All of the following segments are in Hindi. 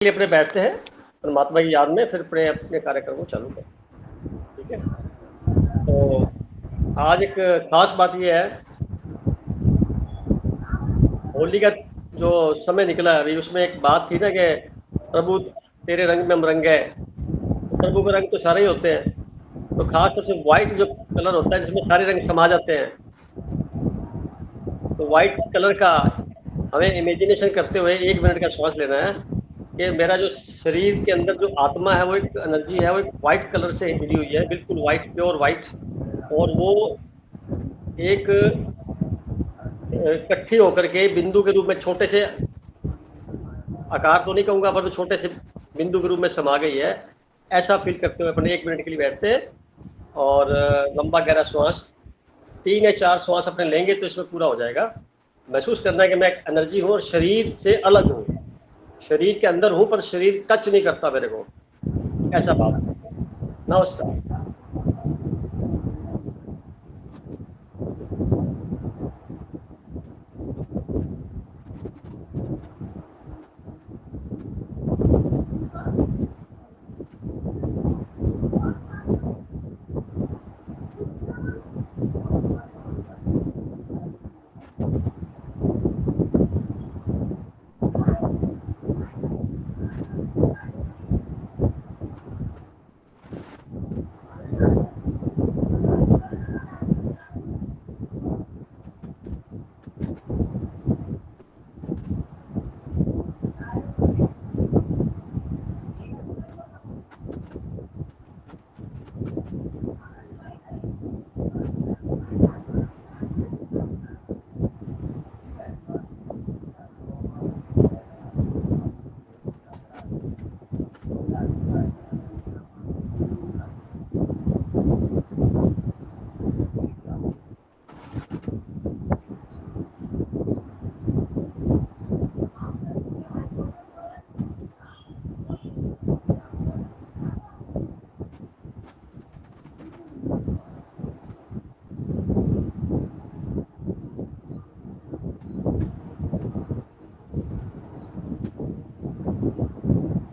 लिए अपने बैठते हैं परमात्मा की याद में, फिर अपने अपने कार्यक्रम को चालू करते हैं। ठीक है, तो आज एक खास बात ये है, होली का जो समय निकला अभी, उसमें एक बात थी ना कि प्रभु तेरे रंग में हम रंग गए। तो प्रभु के रंग तो सारे ही होते हैं, तो खास तौर से वाइट जो कलर होता है जिसमें सारे रंग समा जाते हैं, तो वाइट कलर का हमें इमेजिनेशन करते हुए 1 मिनट का श्वास लेना है कि मेरा जो शरीर के अंदर जो आत्मा है, वो एक एनर्जी है, वो एक वाइट कलर से जुड़ी हुई है, बिल्कुल वाइट, प्योर वाइट। और वो एक इकट्ठी होकर के बिंदु के रूप में छोटे से आकार तो नहीं कहूँगा, पर तो छोटे से बिंदु के रूप में समा गई है। ऐसा फील करते हुए अपने 1 मिनट के लिए बैठते हैं और लंबा गहरा श्वास 3 या 4 श्वास अपने लेंगे तो इसमें पूरा हो जाएगा। महसूस करना है कि मैं एक एनर्जी हूँ और शरीर से अलग हूँ, शरीर के अंदर हूँ पर शरीर टच नहीं करता मेरे को, ऐसा भाव। नमस्कार।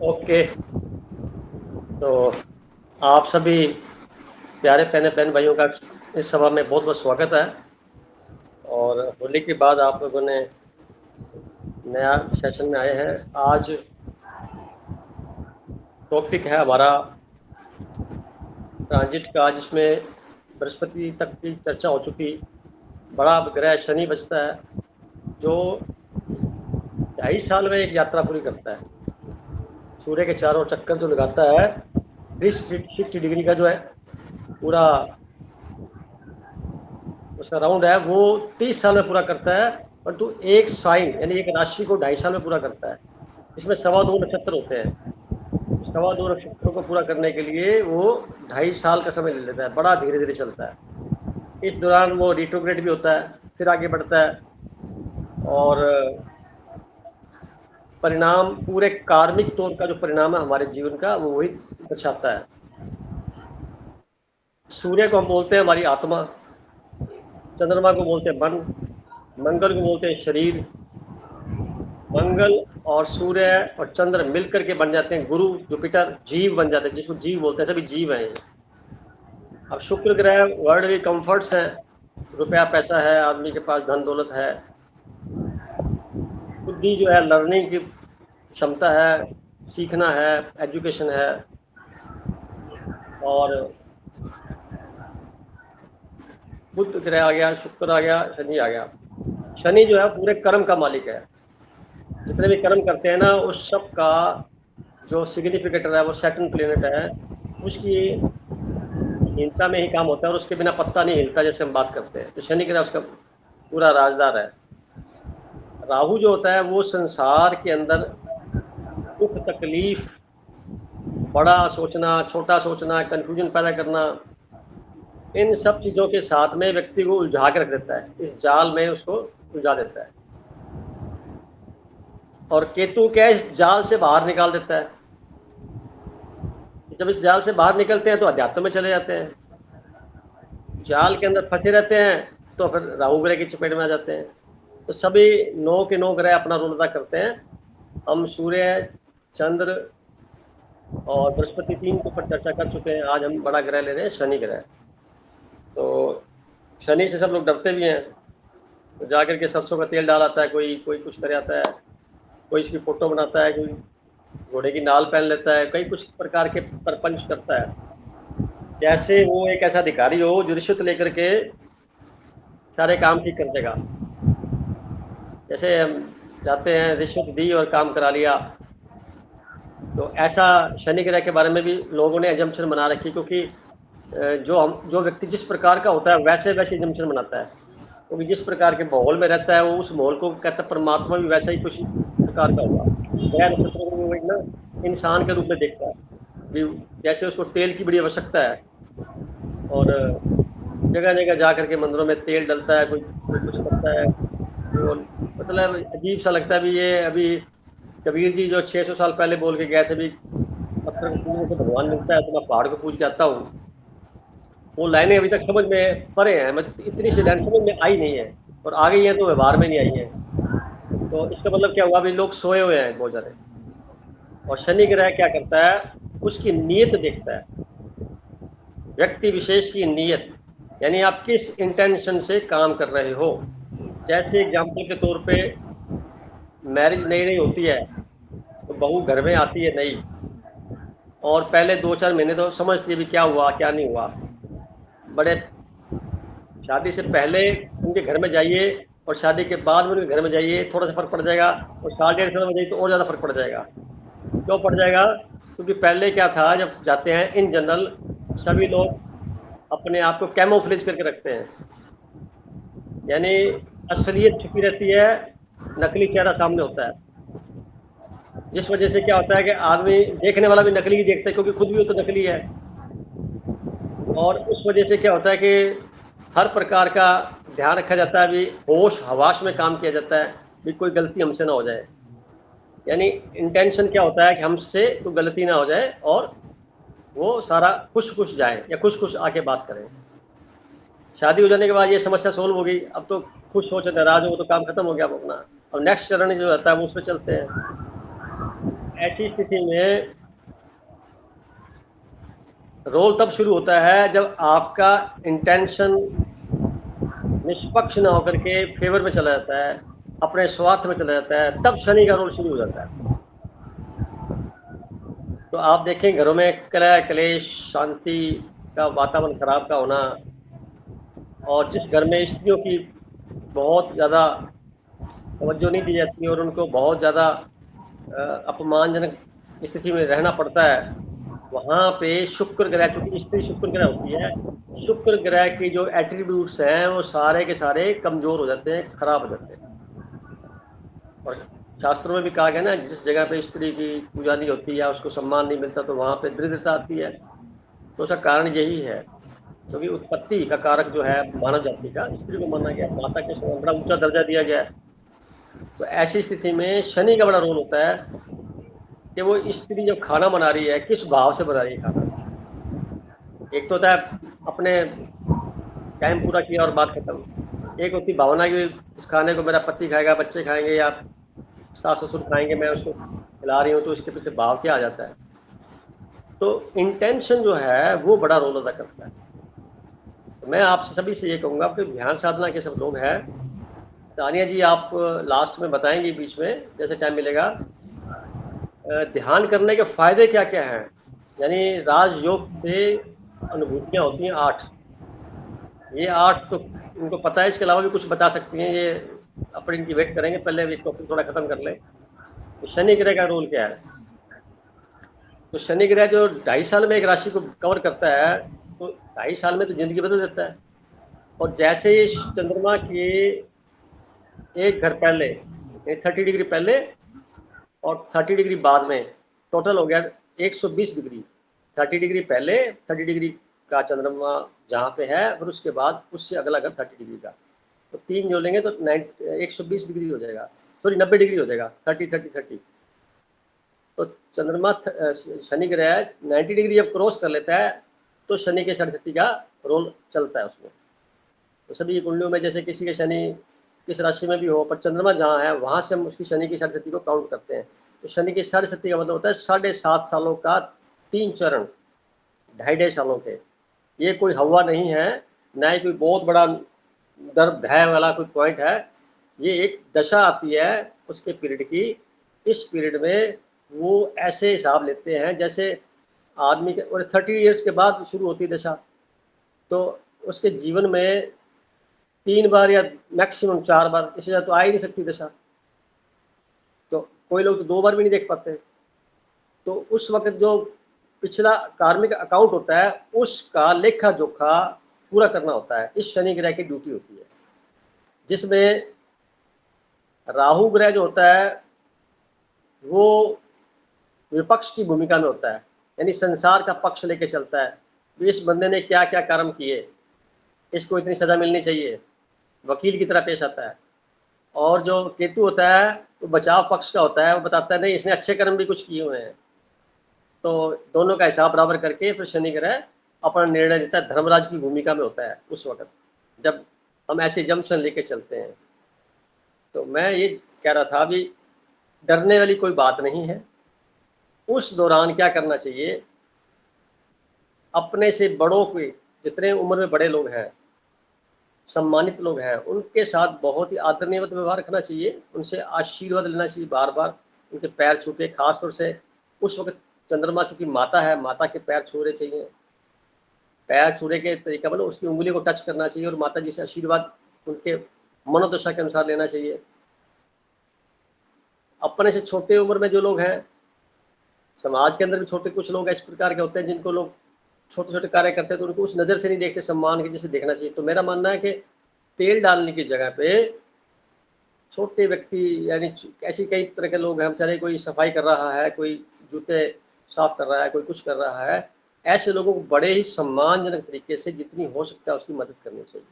ओके, तो आप सभी प्यारे बहन भाइयों का इस सभा में बहुत बहुत स्वागत है। और होली के बाद आप लोगों ने नया सेशन में आए हैं। आज टॉपिक है हमारा ट्रांजिट का, जिसमें बृहस्पति तक की चर्चा हो चुकी। बड़ा ग्रह शनि बचता है जो 2.5 साल में एक यात्रा पूरी करता है। सूर्य के चारों चक्कर जो लगाता है 360 डिग्री का जो है पूरा उसका राउंड है, वो 30 साल में पूरा करता है। परंतु एक साइन यानी एक राशि को 2.5 साल में पूरा करता है, जिसमें 2.25 नक्षत्र होते हैं। 2.25 नक्षत्रों को पूरा करने के लिए वो 2.5 साल का समय ले लेता है, बड़ा धीरे धीरे चलता है। इस दौरान वो रिट्रोग्रेड भी होता है, फिर आगे बढ़ता है और परिणाम पूरे कार्मिक तौर का जो परिणाम है हमारे जीवन का, वो वही दर्शाता है। सूर्य को हम बोलते हैं हमारी आत्मा, चंद्रमा को बोलते हैं मन, मंगल को बोलते हैं शरीर। मंगल और सूर्य और चंद्र मिलकर के बन जाते हैं गुरु, जुपिटर, जीव बन जाते हैं, जिसको जीव बोलते हैं। सभी जीव हैं। अब शुक्र ग्रह वर्ल्ड कंफर्ट्स हैं, रुपया पैसा है, आदमी के पास धन दौलत है, बुद्धि जो है लर्निंग की क्षमता है, सीखना है, एजुकेशन है। और बुध ग्रह आ गया, शुक्र आ गया, शनि आ गया। शनि जो है पूरे कर्म का मालिक है। जितने भी कर्म करते हैं ना, उस सब का जो सिग्निफिकेटर है वो सैटर्न प्लेनेट है, उसकी हिलता में ही काम होता है और उसके बिना पत्ता नहीं हिलता, जैसे हम बात करते हैं। तो शनि ग्रह उसका पूरा राजदार है। राहु जो होता है वो संसार के अंदर दुख तकलीफ, बड़ा सोचना, छोटा सोचना, कंफ्यूजन पैदा करना, इन सब चीज़ों के साथ में व्यक्ति को उलझा के रख देता है, इस जाल में उसको उलझा देता है। और केतु क्या है, इस जाल से बाहर निकाल देता है। जब इस जाल से बाहर निकलते हैं तो अध्यात्म में चले जाते हैं। जाल के अंदर फंसे रहते हैं तो फिर राहु ग्रह की चपेट में आ जाते हैं। तो सभी 9 के 9 ग्रह अपना रोल अदा करते हैं। हम सूर्य, चंद्र और बृहस्पति, 3 के ऊपर चर्चा कर चुके हैं। आज हम बड़ा ग्रह ले रहे हैं, शनि ग्रह। तो शनि से सब लोग डरते भी हैं, तो जाकर के सरसों का तेल डाल आता है, कोई कुछ कर आता है, कोई इसकी फोटो बनाता है, कोई घोड़े की नाल पहन लेता है, कई कुछ प्रकार के प्रपंच करता है, जैसे वो एक ऐसा अधिकारी हो जो रिश्वत लेकर के सारे काम ठीक कर देगा। जैसे हम जाते हैं, रिश्वत दी और काम करा लिया, तो ऐसा शनि ग्रह के बारे में भी लोगों ने एजम्पशन बना रखी, क्योंकि जो व्यक्ति जिस प्रकार का होता है वैसे एजम्पशन बनाता है, क्योंकि जिस प्रकार के माहौल में रहता है वो उस माहौल को कहता है परमात्मा भी वैसा ही कुछ प्रकार का होगा। ग्रह नक्षत्रों को वो एक ना इंसान के रूप में देखता है, जैसे उसको तेल की बड़ी आवश्यकता है, और जगह जगह जा करके मंदिरों में तेल डलता है, कोई कुछ करता है, तो मतलब अजीब सा लगता है। भी ये अभी कबीर जी जो 600 साल पहले बोल के गए थे, भी पत्थर को पूजने से भगवान मिलता है, तो मैं पहाड़ को पूज के आता हूँ, वो लाइनें अभी तक समझ में परे हैं, मतलब इतनी सी लाइन समझ में आई नहीं है, और आ गई है तो व्यवहार में नहीं आई है। तो इसका मतलब क्या हुआ, भी लोग सोए हुए हैं बहुत ज़्यादा। और शनि ग्रह क्या करता है, उसकी नीयत देखता है, व्यक्ति विशेष की नीयत, यानी आप किस इंटेंशन से काम कर रहे हो। जैसे एग्जाम्पल के तौर पे मैरिज नई नई होती है, तो बहू घर में आती है नई, और पहले 2-4 महीने तो समझती है भी क्या हुआ क्या नहीं हुआ। बड़े शादी से पहले उनके घर में जाइए और शादी के बाद में उनके घर में जाइए, थोड़ा सा फर्क पड़ जाएगा, और साल 1.5 साल में जाइए तो और ज़्यादा फर्क पड़ जाएगा। क्यों पड़ जाएगा? क्योंकि पहले क्या था, जब जाते हैं इन जनरल सभी लोग अपने आप को कैमोफ्लेज करके रखते हैं, यानी असलियत छुपी रहती है, नकली चेहरा सामने होता है, जिस वजह से क्या होता है कि आदमी देखने वाला भी नकली ही देखता है, क्योंकि खुद भी वो तो नकली है। और उस वजह से क्या होता है कि हर प्रकार का ध्यान रखा जाता है, भी होश हवास में काम किया जाता है, भी कोई गलती हमसे ना हो जाए, यानी इंटेंशन क्या होता है कि हमसे कोई गलती ना हो जाए और वो सारा खुश खुश जाए या खुश खुश आके बात करें। शादी हो जाने के बाद ये समस्या सोल्व हो गई, अब तो खुश हो, चाहे नाराज हो, तो काम खत्म हो गया अपना। अब नेक्स्ट चरण जो रहता है वो उस पर चलते हैं। ऐसी स्थिति में रोल तब शुरू होता है जब आपका इंटेंशन निष्पक्ष ना होकर के फेवर में चला जाता है, अपने स्वार्थ में चला जाता है, तब शनि का रोल शुरू हो जाता है। तो आप देखें घरों में कलह कलेश, शांति का वातावरण खराब का होना, और जिस घर में स्त्रियों की बहुत ज़्यादा तवज्जो नहीं दी जाती और उनको बहुत ज़्यादा अपमानजनक स्थिति में रहना पड़ता है, वहाँ पे शुक्र ग्रह, चूंकि स्त्री शुक्र ग्रह होती है, शुक्र ग्रह के जो एट्रीब्यूट्स हैं वो सारे के सारे कमज़ोर हो जाते हैं, खराब हो जाते हैं। और शास्त्रों में भी कहा गया ना, जिस जगह पे स्त्री की पूजा नहीं होती या उसको सम्मान नहीं मिलता, तो वहाँ पे दरिद्रता आती है। तो उसका कारण यही है, क्योंकि उत्पत्ति का कारक जो है मानव जाति का, स्त्री को माना गया, माता के समान बड़ा ऊंचा दर्जा दिया गया है। तो ऐसी स्थिति में शनि का बड़ा रोल होता है कि वो स्त्री जब खाना बना रही है, किस भाव से बना रही है खाना। एक तो होता है अपने टाइम पूरा किया और बात खत्म, एक होती भावना की इस खाने को मेरा पति खाएगा, बच्चे खाएंगे या सास ससुर खाएंगे, मैं उसको खिला रही हूँ, तो इसके पीछे भाव क्या आ जाता है। तो इंटेंशन जो है वो बड़ा रोल अदा करता है। तो मैं आपसे सभी से ये कहूँगा कि ध्यान साधना के सब लोग हैं, तानिया जी आप लास्ट में बताएंगे बीच में जैसे टाइम मिलेगा, ध्यान करने के फायदे क्या क्या हैं। यानी राजयोग से अनुभूतियाँ होती हैं 8, ये 8 तो उनको पता है, इसके अलावा भी कुछ बता सकती हैं, ये अपन इनकी वेट करेंगे, पहले अभी टॉपिक थोड़ा खत्म कर लें। तो शनि ग्रह का रोल क्या है? तो शनि ग्रह जो 2.5 साल में एक राशि को कवर करता है, तो 2.5 साल में तो जिंदगी बदल देता है। और जैसे ये चंद्रमा के एक घर पहले, 30 डिग्री पहले और 30 डिग्री बाद में, टोटल हो गया 120 डिग्री। 30 डिग्री पहले, 30 डिग्री का चंद्रमा जहाँ पे है, फिर उसके बाद उससे अगला घर 30 डिग्री का, तो 3 जोड़ेंगे तो 120 डिग्री हो जाएगा, सॉरी 90 डिग्री हो जाएगा, 30 तो चंद्रमा शनि ग्रह 90 डिग्री जब क्रॉस कर लेता है, तो शनि के सरस्वती का रोल चलता है उसमें। तो सभी कुंडलियों में जैसे किसी के शनि किस राशि में भी हो, पर चंद्रमा जहाँ है वहाँ से हम उसकी शनि की सरस्वती को काउंट करते हैं। तो शनि की साढ़े सती का मतलब होता है 7.5 सालों का 3 चरण, 2.5 सालों के। ये कोई हवा नहीं है, ना ही कोई बहुत बड़ा डर भय वाला कोई पॉइंट है। ये एक दशा आती है उसके पीरियड की। इस पीरियड में वो ऐसे हिसाब लेते हैं जैसे आदमी के, और 30 ईयर्स के बाद शुरू होती है दशा, तो उसके जीवन में 3 बार या मैक्सिमम 4 बार, इससे ज़्यादा तो आ ही नहीं सकती दशा। तो कोई लोग तो 2 बार भी नहीं देख पाते। तो उस वक्त जो पिछला कार्मिक अकाउंट होता है उसका लेखा जोखा पूरा करना होता है। इस शनि ग्रह की ड्यूटी होती है, जिसमें राहु ग्रह जो होता है वो विपक्ष की भूमिका में होता है, यानी संसार का पक्ष लेके चलता है। तो इस बंदे ने क्या क्या कर्म किए, इसको इतनी सजा मिलनी चाहिए, वकील की तरह पेश आता है। और जो केतु होता है वो बचाव पक्ष का होता है, वो बताता है नहीं इसने अच्छे कर्म भी कुछ किए हुए हैं। तो दोनों का हिसाब बराबर करके फिर शनि ग्रह अपना निर्णय देता है, धर्मराज की भूमिका में होता है उस वक्त, जब हम ऐसे जंक्शन लेके चलते हैं। तो मैं ये कह रहा था अभी, डरने वाली कोई बात नहीं है। उस दौरान क्या करना चाहिए, अपने से बड़ों के, जितने उम्र में बड़े लोग हैं, सम्मानित लोग हैं, उनके साथ बहुत ही आदरणीय व्यवहार रखना चाहिए, उनसे आशीर्वाद लेना चाहिए बार बार, उनके पैर छू के। खासतौर से उस वक्त चंद्रमा चूंकि माता है, माता के पैर छूने चाहिए। पैर छूने के तरीका मतलब उसकी उंगली को टच करना चाहिए और माता जी से आशीर्वाद उनके मनोदशा के अनुसार लेना चाहिए। अपने से छोटे उम्र में जो लोग हैं, समाज के अंदर भी छोटे कुछ लोग इस प्रकार के होते हैं जिनको लोग छोटे छोटे कार्य करते हैं तो उनको उस नज़र से नहीं देखते, सम्मान की जैसे देखना चाहिए। तो मेरा मानना है कि तेल डालने की जगह पे छोटे व्यक्ति, यानी ऐसी कई तरह के लोग हैं, बेचारे कोई सफाई कर रहा है, कोई जूते साफ कर रहा है, कोई कुछ कर रहा है, ऐसे लोगों को बड़े ही सम्मानजनक तरीके से जितनी हो सकता है उसकी मदद करनी चाहिए।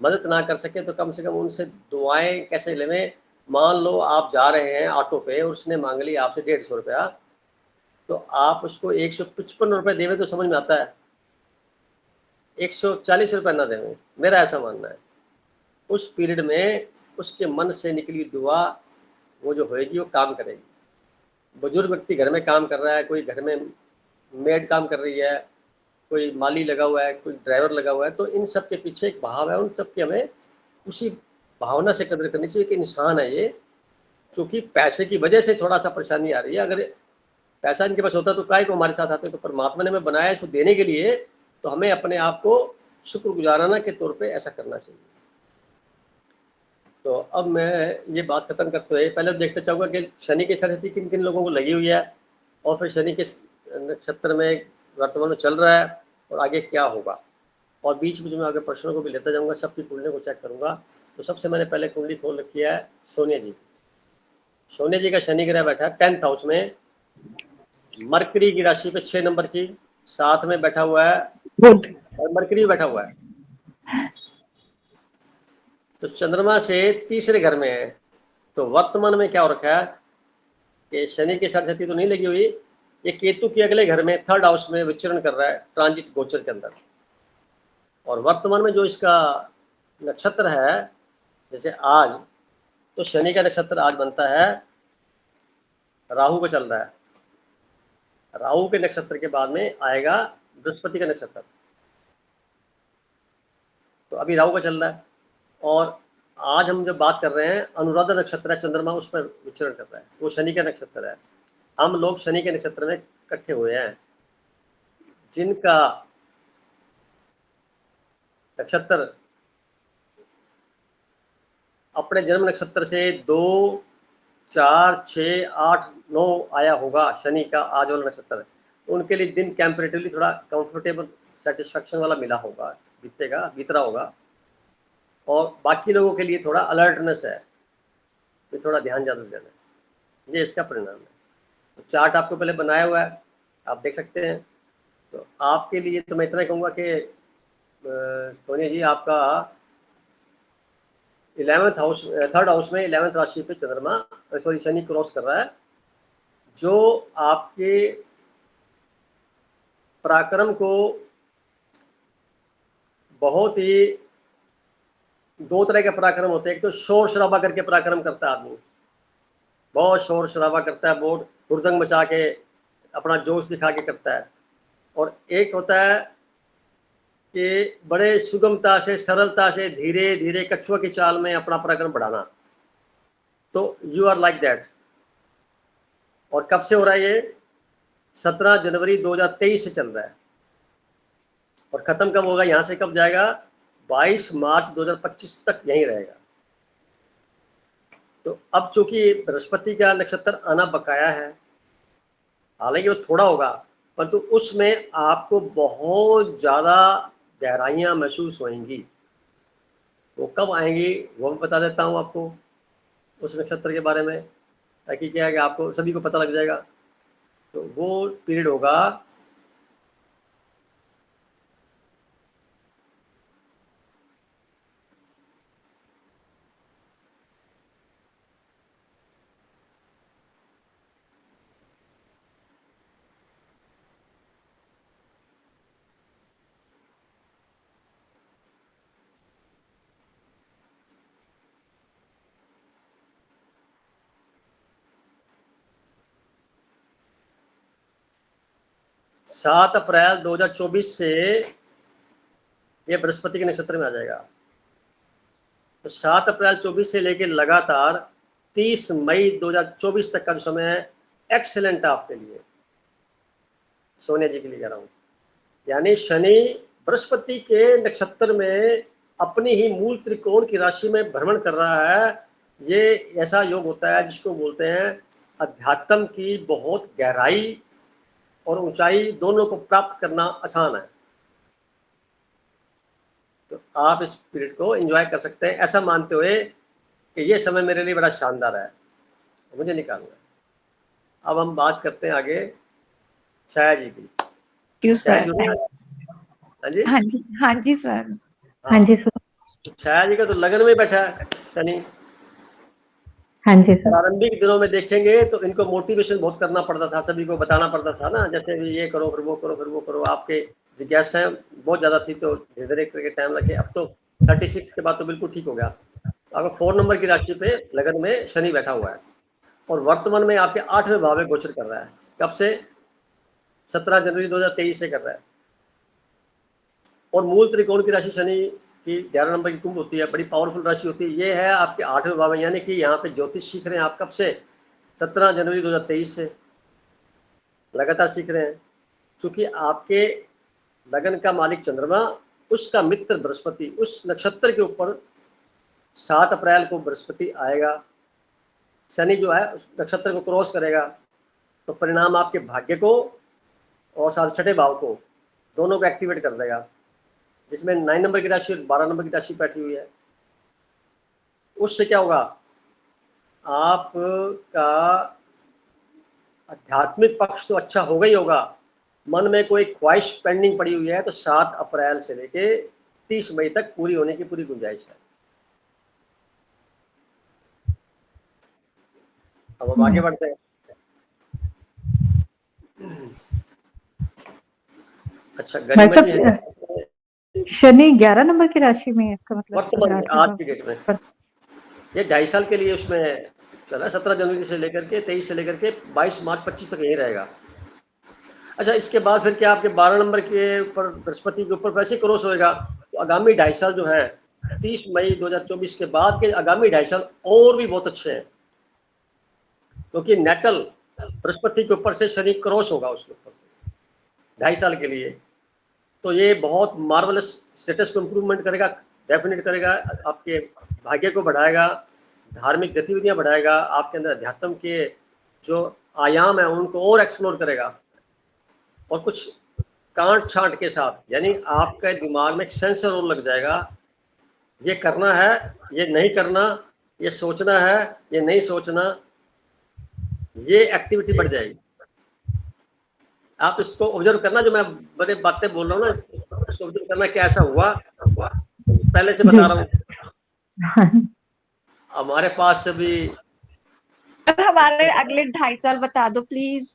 मदद ना कर सके तो कम से कम उनसे दुआएं कैसे लेवें। मान लो आप जा रहे हैं ऑटो पे और उसने मांग ली आपसे 150 रुपया, तो आप उसको 155 रुपये देवे तो समझ में आता है, 140 रुपये ना देवें, मेरा ऐसा मानना है। उस पीरियड में उसके मन से निकली दुआ वो जो होएगी वो काम करेगी। बुजुर्ग व्यक्ति घर में काम कर रहा है, कोई घर में मेड काम कर रही है, कोई माली लगा हुआ है, कोई ड्राइवर लगा हुआ है, तो इन सब के पीछे एक भाव है, उन सब की हमें उसी भावना से कदर करनी चाहिए कि इंसान है ये, चूंकि पैसे की वजह से थोड़ा सा परेशानी आ रही है। अगर पैसा इनके पास होता तो काय को हमारे साथ आते, तो परमात्मा ने हमें बनाया इसको देने के लिए, तो हमें अपने आप को शुक्रगुजाराना के तौर पे ऐसा करना चाहिए। तो अब मैं ये बात खत्म करते हुए पहले तो देखना चाहूँगा कि शनि की सरस्वती किन किन लोगों को लगी हुई है, और फिर शनि के नक्षत्र में वर्तमान में चल रहा है और आगे क्या होगा, और बीच बीच में आगे प्रश्नों को भी लेता जाऊँगा, सबकी कुंडली को चेक करूँगा। तो सबसे मैंने पहले कुंडली खोल रखी है सोनिया जी। सोनिया जी का शनि ग्रह बैठा है 10th हाउस में, मरकरी की राशि पे 6 नंबर की, साथ में बैठा हुआ है, और मरकरी बैठा हुआ है, तो चंद्रमा से तीसरे घर में है। तो वर्तमान में क्या हो रखा है कि शनि की सरस्वती तो नहीं लगी हुई, ये केतु के अगले घर में 3rd हाउस में विचरण कर रहा है ट्रांजिट गोचर के अंदर। और वर्तमान में जो इसका नक्षत्र है, जैसे आज तो शनि का नक्षत्र आज बनता है, राहु का चल रहा है, राहु के नक्षत्र के बाद में आएगा बृहस्पति का नक्षत्र, तो अभी राहु का चल रहा है। और आज हम जब बात कर रहे हैं, अनुराधा नक्षत्र है, चंद्रमा उस पर विचरण कर रहा है, वो शनि का नक्षत्र है। हम लोग शनि के नक्षत्र में इकट्ठे हुए हैं, जिनका नक्षत्र अपने जन्म नक्षत्र से 2, 4, 6, 8, 9 आया होगा शनि का आज वाला नक्षत्र, तो उनके लिए दिन कंपैरेटिवली थोड़ा कंफर्टेबल सेटिस्फैक्शन वाला मिला होगा, बीत रहा होगा। और बाकी लोगों के लिए थोड़ा अलर्टनेस है, ये थोड़ा ध्यान ज़्यादा देना है, ये इसका परिणाम है। तो चार्ट आपको पहले बनाया हुआ है, आप देख सकते हैं। तो आपके लिए तो मैं इतना ही कहूँगा कि सोनिया जी, आपका 11th हाउस, 3rd हाउस में 11th राशि पे चंद्रमा, सॉरी शनि क्रॉस कर रहा है, जो आपके पराक्रम को बहुत ही, 2 तरह के पराक्रम होते हैं, एक तो शोर शराबा करके पराक्रम करता है आदमी, बहुत शोर शराबा करता है, बहुत हुड़दंग मचा के अपना जोश दिखा के करता है। और एक होता है कि बड़े सुगमता से, सरलता से, धीरे धीरे कछुआ की चाल में अपना पराक्रम बढ़ाना। तो यू आर लाइक दैट। और कब से हो रहा है ये? 17 जनवरी 2023 से चल रहा है। और खत्म कब होगा, यहां से कब जाएगा? 22 मार्च 2025 तक यहीं रहेगा। तो अब चूंकि बृहस्पति का नक्षत्र आना बकाया है, हालांकि वो थोड़ा होगा, परंतु उसमें आपको बहुत ज़्यादा गहराइयाँ महसूस होंगी। वो कब आएंगी वो मैं बता देता हूँ आपको उस नक्षत्र के बारे में, ताकि क्या है कि आपको सभी को पता लग जाएगा। तो वो पीरियड होगा 7 अप्रैल 2024 से ये बृहस्पति के नक्षत्र में आ जाएगा। तो 7 अप्रैल 24 से लेकर लगातार 30 मई 2024 तक का जो समय है, एक्सेलेंट है आपके लिए, सोनिया जी के लिए कह रहा हूँ। यानी शनि बृहस्पति के नक्षत्र में अपनी ही मूल त्रिकोण की राशि में भ्रमण कर रहा है। ये ऐसा योग होता है जिसको बोलते हैं अध्यात्म की बहुत गहराई और ऊंचाई दोनों को प्राप्त करना आसान है। तो आप इस पीरियड को एंजॉय कर सकते हैं, ऐसा मानते हुए कि ये समय मेरे लिए बड़ा शानदार है, मुझे निकालना है। अब हम बात करते हैं आगे छाया जी की। क्यों छाया सर? जी, हाँ जी, हाँ जी सर। हाँ जी सर। छाया जी का तो लगन में बैठा है शनि। हाँ जी सर। प्रारंभिक दिनों में देखेंगे तो इनको मोटिवेशन बहुत करना पड़ता था, सभी को बताना पड़ता था ना, जैसे भी ये करो फिर वो करो फिर वो करो, आपके जिज्ञासाएं बहुत ज़्यादा थी तो धीरे धीरे करके टाइम लगे। अब तो 36 के बाद तो बिल्कुल ठीक हो गया। आपका 4 नंबर की राशि पे लगन में शनि बैठा हुआ है और वर्तमान में आपके 8वें भाव में गोचर कर रहा है। कब से? 17 जनवरी 2023 से कर रहा है। और मूल त्रिकोण की राशि शनि की 11 नंबर की कुंभ होती है, बड़ी पावरफुल राशि होती है। ये है आपके 8वें भाव में, यानी कि यहाँ पे ज्योतिष सीख रहे हैं आप। कब से? 17 जनवरी 2023 से लगातार सीख रहे हैं। चूंकि आपके लगन का मालिक चंद्रमा, उसका मित्र बृहस्पति, उस नक्षत्र के ऊपर 7 अप्रैल को बृहस्पति आएगा। शनि जो है उस नक्षत्र को क्रॉस करेगा, तो परिणाम आपके भाग्य को और साथ 6ठे भाव को दोनों को एक्टिवेट कर देगा, जिसमें 9 नंबर की राशि और 12 नंबर की राशि बैठी हुई है। उससे क्या होगा? आपका आध्यात्मिक पक्ष तो अच्छा होगा ही होगा, मन में कोई ख्वाहिश पेंडिंग पड़ी हुई है तो 7 अप्रैल से लेके 30 मई तक पूरी होने की पूरी गुंजाइश है। अब हम आगे बढ़ते हैं। अच्छा, गरिमा जी है शनि 11 नंबर की राशि में है, इसका मतलब वर्तमान में आज की डेट में ये 2.5 साल के लिए उसमें चला, 17 जनवरी से लेकर के 23 से लेकर के 22 मार्च 25 तक यही रहेगा। अच्छा, इसके बाद फिर क्या आपके 12 नंबर के ऊपर बृहस्पति के ऊपर वैसे क्रॉस होएगा, तो आगामी 2.5 साल जो है 30 मई 2024 के बाद के आगामी 2.5 साल और भी बहुत अच्छे हैं, क्योंकि नेटल बृहस्पति के ऊपर से शनि क्रॉस होगा उसके ऊपर से 2.5 साल के लिए। तो ये बहुत मार्वलस स्टेटस को इम्प्रूवमेंट करेगा, डेफिनेट करेगा, आपके भाग्य को बढ़ाएगा, धार्मिक गतिविधियां बढ़ाएगा, आपके अंदर अध्यात्म के जो आयाम है उनको और एक्सप्लोर करेगा, और कुछ कांट छांट के साथ, यानी आपके दिमाग में एक सेंसर और लग जाएगा, ये करना है, ये नहीं करना, ये सोचना है, ये नहीं सोचना, ये एक्टिविटी बढ़ जाएगी। आप इसको ऑब्जर्व करना, जो मैं बड़े बातें बोल रहा हूँ ना, इसको ऑब्जर्व करना क्या ऐसा हुआ, पहले से बता रहा हूँ। हमारे पास अभी हमारे अगले 2.5 साल बता दो प्लीज।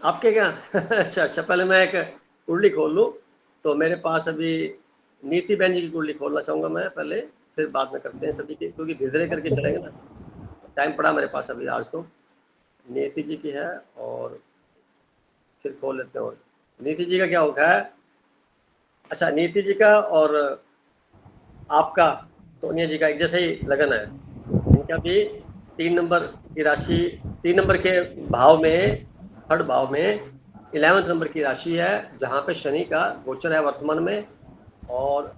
आपके क्या अच्छा, पहले मैं एक कुंडली खोल लूँ। तो मेरे पास अभी नीति बहन जी की कुंडली खोलना चाहूँगा मैं पहले, फिर बाद में करते हैं सभी की, क्योंकि धीरे धीरे करके चलेंगे ना, टाइम पड़ा मेरे पास अभी आज तो। नीति जी की है और फिर खोल लेते हैं। और नीति जी का क्या होता है? अच्छा, नीति जी का और आपका सोनिया जी का एक जैसे ही लगन है। इनका भी 3 नंबर की राशि, 3 नंबर के भाव में, थर्ड भाव में 11th नंबर की राशि है, जहाँ पे शनि का गोचर है वर्तमान में। और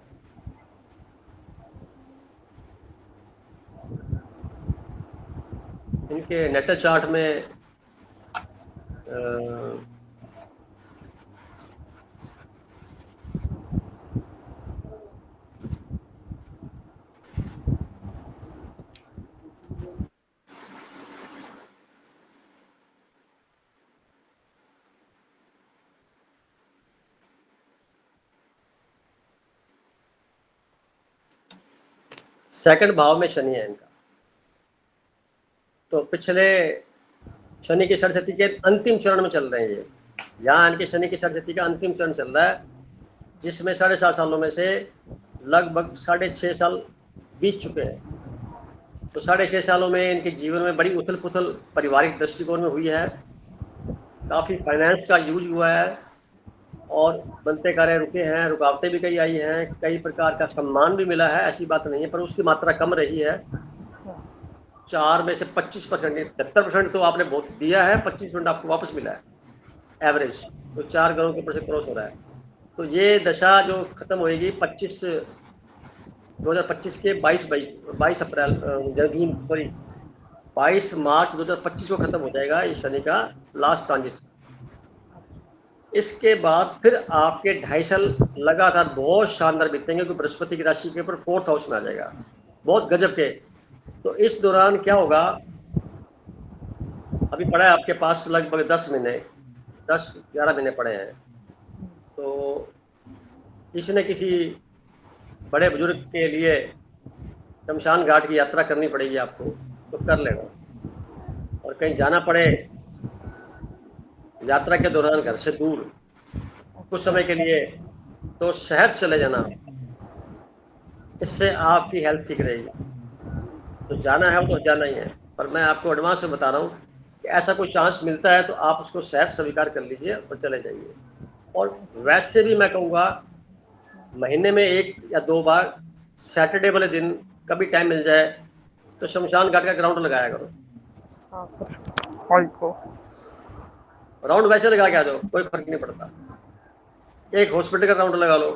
इनके नेटल चार्ट में सेकंड भाव में शनि है इनका। तो पिछले शनि की षटशती के अंतिम चरण में चल रहे हैं ये। यहाँ इनके शनि की षटशती का अंतिम चरण चल रहा है, जिसमें 7.5 सालों में से लगभग 6.5 साल बीत चुके हैं। तो 6.5 सालों में इनके जीवन में बड़ी उथल पुथल पारिवारिक दृष्टिकोण में हुई है, काफ़ी फाइनेंस का यूज हुआ है और बनते कार्य रुके हैं, रुकावटें भी कई आई हैं, कई प्रकार का सम्मान भी मिला है, ऐसी बात नहीं है, पर उसकी मात्रा कम रही है। 4 में से 25%, 73% तो आपने बहुत दिया है, 25% आपको वापस मिला है एवरेज। तो 4 करोड़ के ऊपर से क्रॉस हो रहा है। तो ये दशा जो खत्म होएगी 2025 के 22 अप्रैल 22 मार्च 2025 को खत्म हो जाएगा ये शनि का लास्ट ट्रांजिट। इसके बाद फिर आपके 2.5 साल लगातार बहुत शानदार बीतेंगे, क्योंकि बृहस्पति की राशि के ऊपर 4th हाउस में आ जाएगा, बहुत गजब के। तो इस दौरान क्या होगा, अभी पड़ा है आपके पास लगभग 10 महीने, 10-11 महीने पड़े हैं। तो किसी न किसी बड़े बुजुर्ग के लिए शमशान घाट की यात्रा करनी पड़ेगी आपको, तो कर लेना। और कहीं जाना पड़े यात्रा के दौरान घर से दूर कुछ समय के लिए, तो शहर चले जाना, इससे आपकी हेल्थ ठीक रहेगी। तो जाना है वो तो जाना ही है, पर मैं आपको एडवांस में बता रहा हूँ कि ऐसा कोई चांस मिलता है तो आप उसको शहर स्वीकार कर लीजिए और चले जाइए। और वैसे भी मैं कहूँगा महीने में 1 या 2 बार सैटरडे वाले दिन कभी टाइम मिल जाए तो शमशान घाट का ग्राउंड लगाया करो। राउंड वैसे लगा के आ जाओ, कोई फर्क नहीं पड़ता। एक हॉस्पिटल का राउंड लगा लो,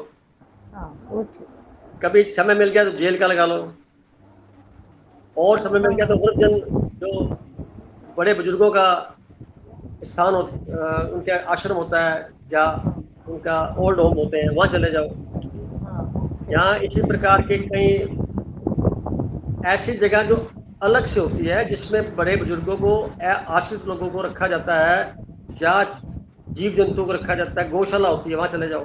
कभी समय मिल गया तो जेल का लगा लो, और समय मिल गया तो वृद्धजन जो बड़े बुजुर्गों का स्थान उनके आश्रम होता है या उनका ओल्ड होम होते हैं, वहाँ चले जाओ। यहाँ इसी प्रकार के कई ऐसी जगह जो अलग से होती है, जिसमें बड़े बुजुर्गों को, आश्रित लोगों को रखा जाता है या जीव जंतु को रखा जाता है, गौशाला होती है, वहाँ चले जाओ।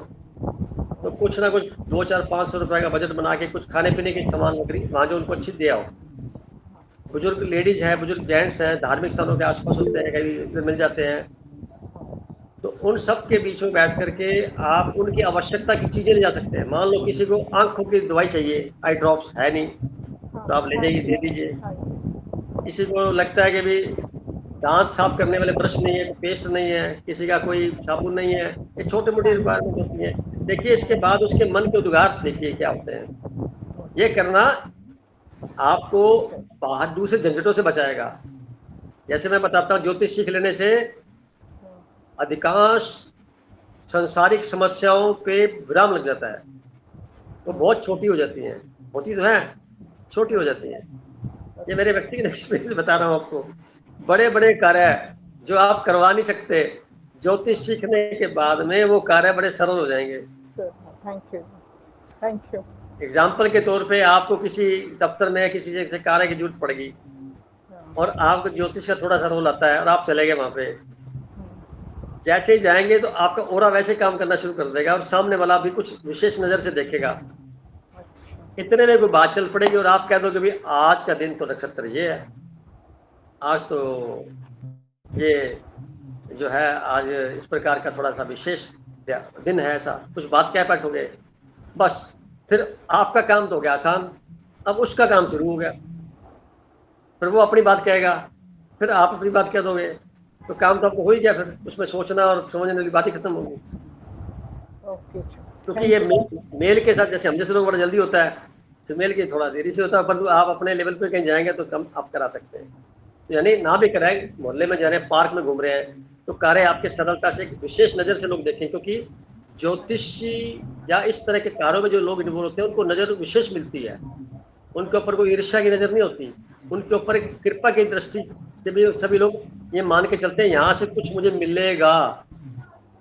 तो कुछ ना कुछ 2-4-500 रुपए का बजट बना के कुछ खाने पीने की सामान वगैरह वहाँ जो उनको अच्छी दे आओ। बुजुर्ग लेडीज हैं, बुजुर्ग जेंट्स हैं, धार्मिक स्थानों के आसपास होते हैं, कहीं मिल जाते हैं। तो उन सब के बीच में बैठ करके आप उनकी आवश्यकता की चीज़ें ले जा सकते हैं। मान लो किसी को आंखों की दवाई चाहिए, आई ड्रॉप्स है नहीं, तो आप ले जाइए, दे दीजिए। किसी को लगता है कि भाई दांत साफ करने वाले ब्रश नहीं है, पेस्ट नहीं है, किसी का कोई साबुन नहीं है, ये छोटी मोटी रिक्वायरमेंट होती है। देखिए इसके बाद उसके मन के उद्गार देखिए क्या होते हैं। ये करना आपको बाहर दूसरे झंझटों से बचाएगा। जैसे मैं बताता हूँ, ज्योतिष सीख लेने से अधिकांश संसारिक समस्याओं पे विराम लग जाता है, वो बहुत छोटी हो जाती हैं, होती तो है, छोटी हो जाती हैं। ये मेरे व्यक्तिगत एक्सपीरियंस बता रहा हूँ आपको। बड़े बड़े कार्य जो आप करवा नहीं सकते, ज्योतिष सीखने के बाद में वो कार्य बड़े सरल हो जाएंगे। Thank you. एग्जाम्पल के तौर पे आपको किसी दफ्तर में किसी से कार्य की जरूरत पड़ेगी और आपको ज्योतिष का थोड़ा सा रोल आता है और आप चले गए वहां पे, जैसे ही जाएंगे तो आपका ओरा वैसे काम करना शुरू कर देगा और सामने वाला भी कुछ विशेष नजर से देखेगा। इतने में कोई बात चल पड़ेगी और आप कह दो कि भाई आज का दिन तो नक्षत्र ये है, आज तो ये जो है आज इस प्रकार का थोड़ा सा विशेष दिन है, ऐसा कुछ बात कह बैठोगे, बस फिर आपका काम तो हो गया आसान, अब उसका काम शुरू हो गया। फिर वो अपनी बात कहेगा, फिर आप अपनी बात कह दोगे, तो काम तो आपको हो ही गया, फिर उसमें सोचना और समझने वाली बात ही खत्म होगी। ओके, क्योंकि ये मेल के साथ जैसे हम जैसे लोग बड़ा जल्दी होता है, फीमेल की थोड़ा देरी से होता है, परंतु आप अपने लेवल पे कहीं जाएंगे तो कम आप करा सकते हैं। यानी ना भी कराएं, मोहल्ले में जा रहे हैं, पार्क में घूम रहे हैं, तो कार्य आपके सरलता से एक विशेष नज़र से लोग देखें, क्योंकि ज्योतिषी या इस तरह के कार्यों में जो लोग इन्वॉल्व होते हैं उनको नज़र विशेष मिलती है। उनके ऊपर कोई ईर्ष्या की नज़र नहीं होती, उनके ऊपर एक कृपा की दृष्टि से भी सभी लोग ये मान के चलते हैं यहाँ से कुछ मुझे मिलेगा,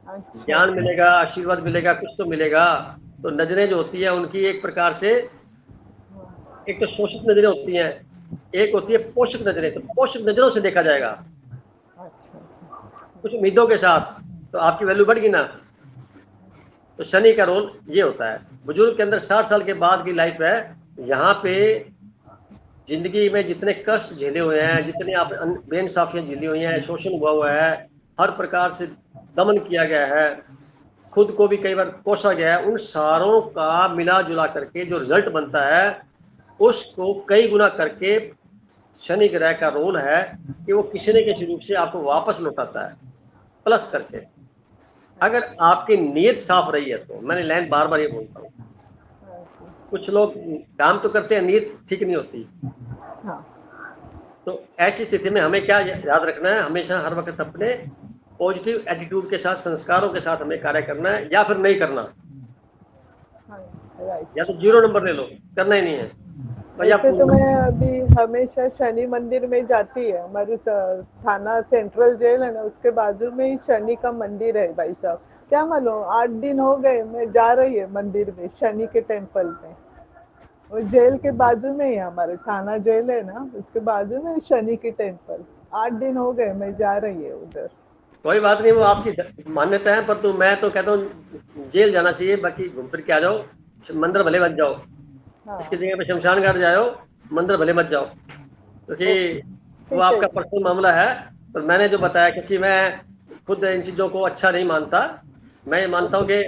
ज्ञान मिलेगा, आशीर्वाद मिलेगा, कुछ तो मिलेगा। तो नजरें जो होती है उनकी एक प्रकार से, एक तो शोषित नजरें होती हैं, एक होती है पोषक नजरें। तो पोषक नजरों से देखा जाएगा कुछ उम्मीदों के साथ, तो आपकी वैल्यू बढ़ गई ना। तो शनि का रोल ये होता है। बुजुर्ग के अंदर 60 साल के बाद की लाइफ है, यहाँ पे जिंदगी में जितने कष्ट झेले हुए हैं, जितने आप बेइंसाफियां झेली हुई हैं, शोषण हुआ है, हर प्रकार से दमन किया गया है, खुद को भी कई बार कोसा गया है, उन सारों का मिला जुला करके जो रिजल्ट बनता है उसको कई गुना करके शनि ग्रह का रोल है कि वो किसी न किसी रूप से आपको वापस लौटाता है, प्लस करके। अगर आपकी नीयत साफ रही है तो, मैंने लाइन बार बार ये बोलता हूँ, कुछ लोग काम तो करते हैं, नीयत ठीक नहीं होती। तो ऐसी स्थिति में हमें क्या याद रखना है, हमेशा हर वक्त अपने पॉजिटिव एटीट्यूड के साथ, संस्कारों के साथ हमें कार्य करना है, या फिर नहीं करना, या तो 0 नंबर ले लो, करना ही नहीं है। वैसे तो मैं अभी हमेशा शनि मंदिर में जाती है, हमारे थाना सेंट्रल जेल है ना, उसके बाजू में ही शनि का मंदिर है भाई साहब। क्या मालूम 8 दिन हो गए मैं जा रही है मंदिर में, शनि के टेम्पल में। वो जेल के बाजू में ही है, हमारे थाना जेल है ना, उसके बाजू में शनि की टेम्पल। 8 दिन हो गए मैं जा रही है उधर। कोई बात नहीं, वो आपकी मान्यता है, पर तो मैं तो कहता हूँ जेल जाना चाहिए, बाकी घूम फिर के आ जाओ, मंदिर भले मत जाओ। इसकी जगह पे शमशान घाट जाओ, मंदिर भले मत जाओ, क्योंकि वो आपका पर्सनल मामला है। पर मैंने जो बताया, क्योंकि मैं खुद इन चीज़ों को अच्छा नहीं मानता, मैं ये मानता हूँ कि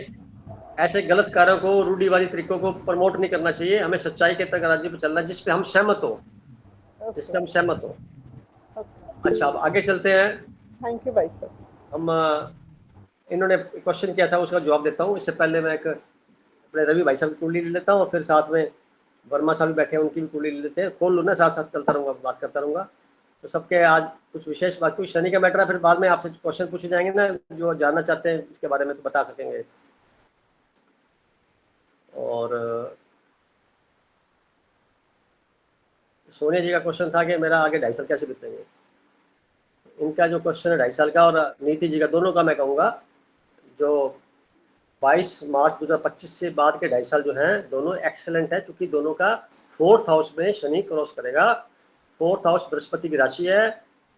ऐसे गलत कार्यों को, रूढ़िवादी तरीकों को प्रमोट नहीं करना चाहिए। हमें सच्चाई के तक राज्य पर चलना है, जिसपे हम सहमत हो, जिसपे हम सहमत हो। अच्छा, अब आगे चलते हैं। थैंक यू भाई साहब। हम इन्होंने क्वेश्चन किया था, उसका जवाब देता हूँ। इससे पहले मैं एक अपने रवि भाई साहब की कुंडली ले लेता हूँ, और फिर साथ में वर्मा साहब भी बैठे हैं, उनकी भी कुंडली ले लेते हैं। खोल लो ना, साथ साथ चलता रहूँगा, बात करता रहूँगा। तो सबके आज कुछ विशेष बात, कुछ शनि का मैटर है, फिर बाद में आपसे क्वेश्चन पूछे जाएंगे ना, जो जानना चाहते हैं इसके बारे में तो बता सकेंगे। और सोनिया जी का क्वेश्चन था कि मेरा आगे 2.5 साल कैसे बीतेंगे। इनका जो क्वेश्चन है 2.5 साल का, और नीति जी का, दोनों का मैं कहूँगा, जो 22 मार्च 2025 से बाद के 2.5 साल जो हैं, दोनों एक्सेलेंट है, क्योंकि दोनों का 4th हाउस में शनि क्रॉस करेगा। 4th हाउस बृहस्पति की राशि है।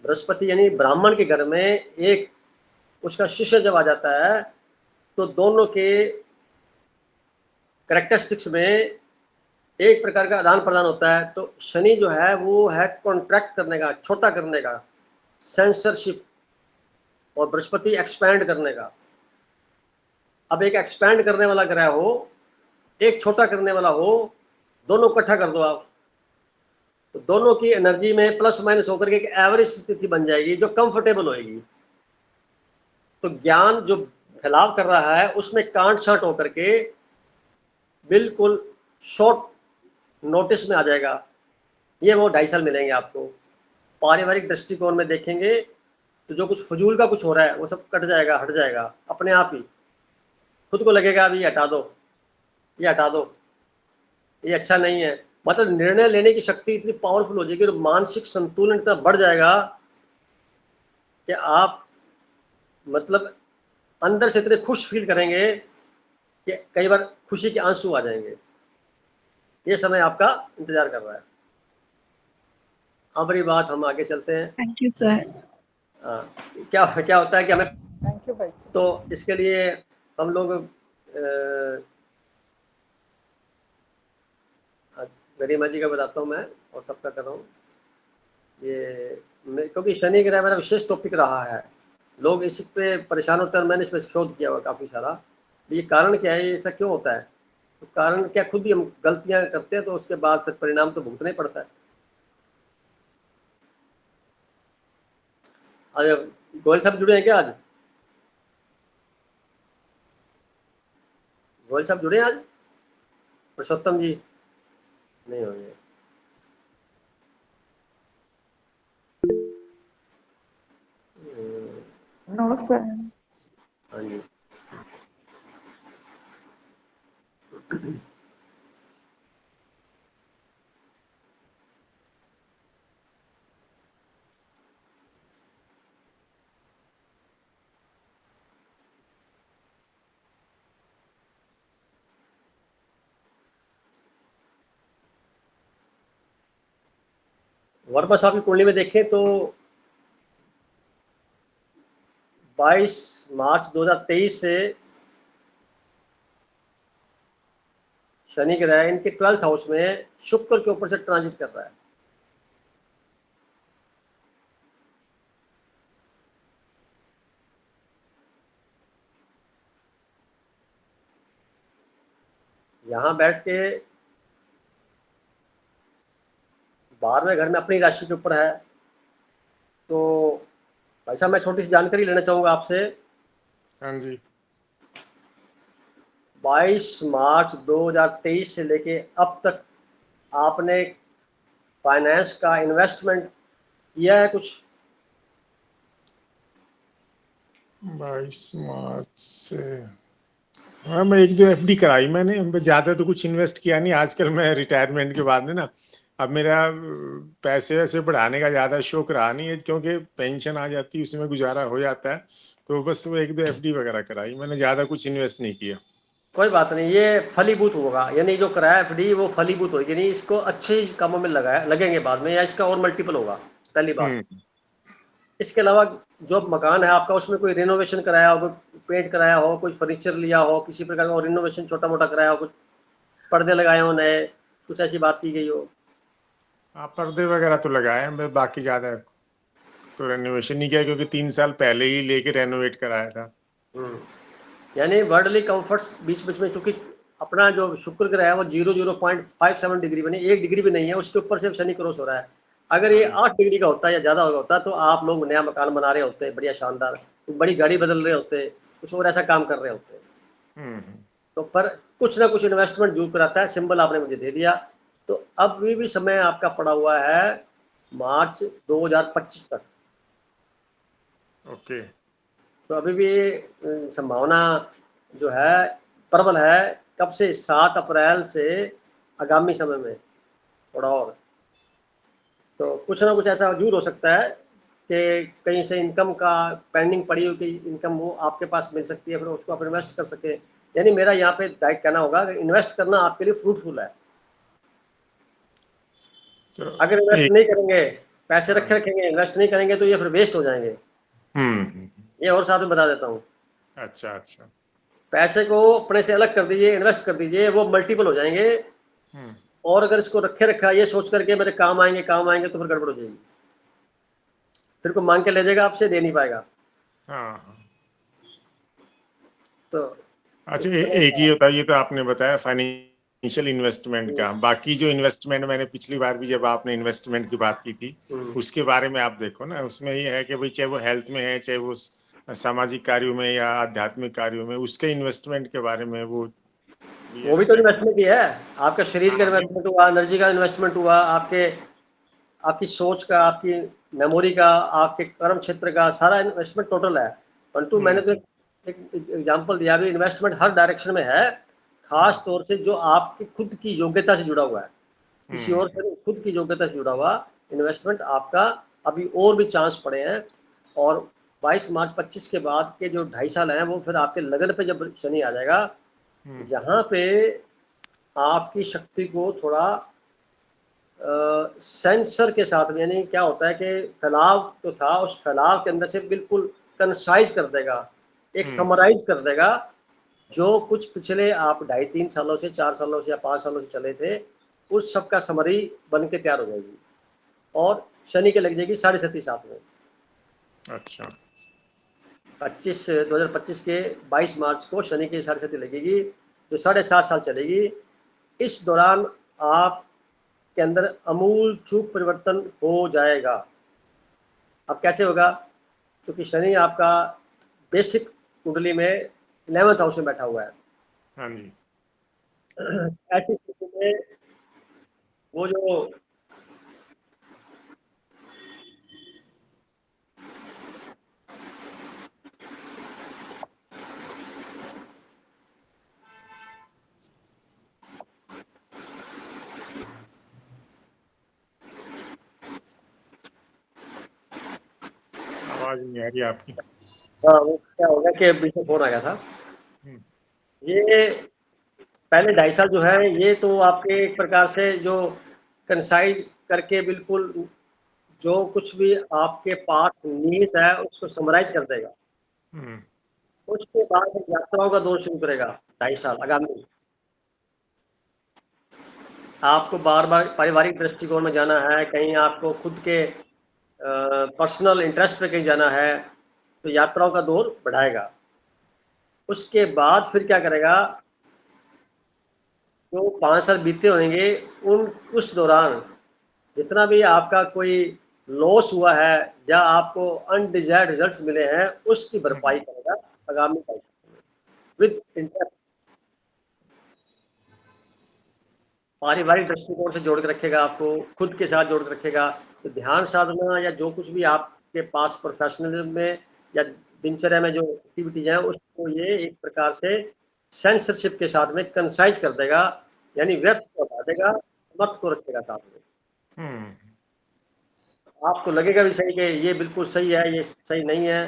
बृहस्पति यानी ब्राह्मण के घर में एक उसका शिष्य जब आ जाता है, तो दोनों के कैरेक्टरिस्टिक्स में एक प्रकार का आदान प्रदान होता है। तो शनि जो है वो है कॉन्ट्रैक्ट करने का, छोटा करने का, सेंसरशिप, और बृहस्पति एक्सपैंड करने का। अब एक एक्सपैंड करने वाला ग्रह हो, एक छोटा करने वाला हो, दोनों इकट्ठा कर दो आप, तो दोनों की एनर्जी में प्लस माइनस होकर के एक एवरेज स्थिति बन जाएगी, जो कंफर्टेबल होएगी। तो ज्ञान जो फैलाव कर रहा है उसमें कांट छांट होकर के बिल्कुल शॉर्ट नोटिस में आ जाएगा। ये वो 2.5 साल मिलेंगे आपको। पारिवारिक दृष्टिकोण में देखेंगे तो जो कुछ फजूल का कुछ हो रहा है वो सब कट जाएगा, हट जाएगा अपने आप ही। खुद को लगेगा अभी हटा दो, ये हटा दो, ये अच्छा नहीं है। मतलब निर्णय लेने की शक्ति इतनी पावरफुल हो जाएगी और मानसिक संतुलन इतना बढ़ जाएगा कि आप मतलब अंदर से इतने खुश फील करेंगे कि कई बार खुशी के आंसू आ जाएंगे। ये समय आपका इंतजार कर रहा है। अब रही बात, हम आगे चलते हैं। Thank you sir. क्या क्या होता है कि हमें, थैंक यू भाई। तो इसके लिए हम लोग गरिमा जी का बताता हूँ मैं, और सबका कर रहा हूँ ये, क्योंकि शनि ग्रह मेरा विशेष टॉपिक रहा है, लोग इस पे परेशान होते हैं, और मैंने इस पर शोध किया हुआ काफ़ी सारा। ये कारण क्या है, ऐसा क्यों होता है? तो कारण क्या, खुद ही हम गलतियां करते हैं तो उसके बाद फिर परिणाम तो भुगतना ही पड़ता है। आज गोयल साहब जुड़े हैं क्या? आज गोयल साहब जुड़े हैं आज? पुरुषोत्तम जी नहीं होंगे। No sir. हाँ जी। वर्मा साहब की कुंडली में देखें तो 22 मार्च 2023 से शनि ग्रह इनके 12th हाउस में शुक्र के ऊपर से ट्रांजिट कर रहा है। यहाँ बैठ के 12वें घर में अपनी राशि के ऊपर है। तो भाई साहब मैं छोटी सी जानकारी लेना चाहूँगा आपसे। हाँ जी। 22 मार्च 2023 से लेके अब तक आपने फाइनेंस का इन्वेस्टमेंट किया है कुछ? 22 मार्च से हाँ, मैं एक दो एफडी कराई मैंने, ज्यादा तो कुछ इन्वेस्ट किया नहीं। आजकल मैं रिटायरमेंट के बाद में ना, अब मेरा पैसे वैसे बढ़ाने का ज्यादा शौक रहा नहीं है, क्योंकि पेंशन आ जाती है उसमें गुजारा हो जाता है। तो बस वो एक दो एफडी वगैरह कराई मैंने, ज्यादा कुछ इन्वेस्ट नहीं किया। कोई बात नहीं, ये फलीभूत होगा, यानी जो कराया एफडी वो फलीभूत होगी, यानी इसको अच्छे कामों में लगाया लगेंगे बाद में, या इसका और मल्टीपल होगा, पहली बात। इसके अलावा जो मकान है आपका उसमें कोई रिनोवेशन कराया हो, कोई पेंट कराया हो, कोई फर्नीचर लिया हो, किसी प्रकार का रिनोवेशन छोटा मोटा कराया हो, कुछ पर्दे लगाए हो नए, कुछ ऐसी बात की गई हो? हाँ, पर्दे वगैरह तो लगाए हैं, मैं बाकी ज्यादा तो रेनोवेशन नहीं किया, क्योंकि 3 साल पहले ही लेके रेनोवेट कराया था। यानी वर्ल्डली कंफर्ट्स बीच बीच में, चूंकि अपना जो शुक्र ग्रह है वो 0.57 डिग्री बने, 1 डिग्री भी नहीं है, उसके ऊपर से शनि क्रॉस हो रहा है। अगर ये 8 डिग्री का होता है या ज़्यादा होता तो आप लोग नया मकान बना रहे होते, बढ़िया शानदार, बड़ी गाड़ी बदल रहे होते, कुछ और ऐसा काम कर रहे होते। तो पर कुछ ना कुछ इन्वेस्टमेंट जरूर कराता है, सिंबल आपने मुझे दे दिया। तो अभी भी समय आपका पड़ा हुआ है मार्च 2025 तक। ओके। तो अभी भी संभावना जो है प्रबल है। कब से? 7 अप्रैल से आगामी समय में थोड़ा और। तो कुछ ना कुछ ऐसा जरूर हो सकता है कि कहीं से इनकम का पेंडिंग पड़ी हुई कि इनकम वो आपके पास मिल सकती है, फिर उसको आप इन्वेस्ट कर सके। यानी मेरा यहाँ पे डायरेक्ट कहना होगा कि इन्वेस्ट करना आपके लिए फ्रूटफुल है। तो अगर इन्वेस्ट नहीं करेंगे, पैसे हाँ। रखे रखेंगे, इन्वेस्ट नहीं करेंगे, तो ये फिर वेस्ट हो जाएंगे। ये और साथ में बता देता हूँ, अच्छा अच्छा। पैसे को अपने से अलग कर दीजिए, इन्वेस्ट कर दीजिए, वो मल्टीपल हो जाएंगे। और अगर इसको रखे रखा ये सोच करके मेरे काम आएंगे काम आएंगे, तो फिर गड़बड़ हो जाएगी, फिर कोई मांग के ले जाएगा आपसे, दे नहीं पाएगा। हाँ। तो अच्छा, एक ही होता है, ये तो आपने बताया फाइनेंशियल इन्वेस्टमेंट का। बाकी जो इन्वेस्टमेंट, मैंने पिछली बार भी जब आपने इन्वेस्टमेंट की बात की थी, उसके बारे में आप देखो ना, उसमें ये है कि भाई चाहे वो हेल्थ में है, चाहे वो सामाजिक कार्यों में या आध्यात्मिक कार्यों में, उसके इन्वेस्टमेंट के बारे में वो भी तो इन्वेस्टमेंट ही है। आपका शरीर का इन्वेस्टमेंट हुआ, एनर्जी का इन्वेस्टमेंट हुआ, आपकी सोच का, आपकी मेमोरी का, आपके कर्म क्षेत्र का, सारा इन्वेस्टमेंट टोटल है। परंतु मैंने तो एक एग्जांपल दिया, भी इन्वेस्टमेंट हर डायरेक्शन में है, खास तौर से जो आपकी खुद की योग्यता से जुड़ा हुआ है, किसी और से खुद की योग्यता से जुड़ा हुआ इन्वेस्टमेंट आपका अभी और भी चांस पड़े हैं। और 22 मार्च 25 के बाद के जो 2.5 साल हैं, वो फिर आपके लगन पे जब शनि आ जाएगा, यहाँ पे आपकी शक्ति को थोड़ा सेंसर के साथ, यानी क्या होता है कि फैलाव तो था, उस फैलाव के अंदर से बिल्कुल कंसाइज कर देगा, एक समराइज कर देगा। जो कुछ पिछले आप 2.5-3 सालों से, 4 सालों से या 5 सालों से चले थे, उस सब का समरी बन के तैयार हो जाएगी, और शनि के लग जाएगी 7.5 साथ में। अच्छा। 2025 के 22 मार्च को शनि की 7.5 लगेगी, जो 7.5 साल चलेगी। इस दौरान आप के अंदर अमूल चूक परिवर्तन हो जाएगा। अब कैसे होगा? क्योंकि शनि आपका बेसिक कुंडली में 11th हाउस में बैठा हुआ है। हाँ जी। ऐसी स्थिति में वो जो आवाज नहीं आ रही आपकी। हाँ, वो क्या हो गया कि बीच में फोन आ गया था। हम्म, ये पहले 2.5 साल जो है ये तो आपके एक प्रकार से जो कंसाइज करके बिल्कुल जो कुछ भी आपके पास निहित है उसको समराइज कर देगा। हम्म, उसके बाद एक यात्राओं का दौर शुरू करेगा 2.5 साल आगामी। आपको बार बार पारिवारिक दृष्टिकोण में जाना है, कहीं आपको खुद के पर्सनल इंटरेस्ट पे कहीं जाना है, तो यात्राओं का दौर बढ़ाएगा। उसके बाद फिर क्या करेगा, जो 5 साल बीते होंगे उस दौरान जितना भी आपका कोई लॉस हुआ है या आपको अनडिजायर्ड रिजल्ट्स मिले हैं उसकी भरपाई करेगा आगामी विद इंटरेस्ट। पारिवारिक दृष्टिकोण से जोड़ के रखेगा, आपको खुद के साथ जोड़ के रखेगा। तो ध्यान साधना या जो कुछ भी आपके पास प्रोफेशनल में या दिनचर्या में जो एक्टिविटीज हैं उसको ये एक प्रकार से सेंसरशिप के साथ में कंसाइज कर देगा, यानी व्यर्थ को हटा देगा, मत को रखेगा साथ में। हम्म, आपको लगेगा भी सही कि ये बिल्कुल सही है, ये सही नहीं है,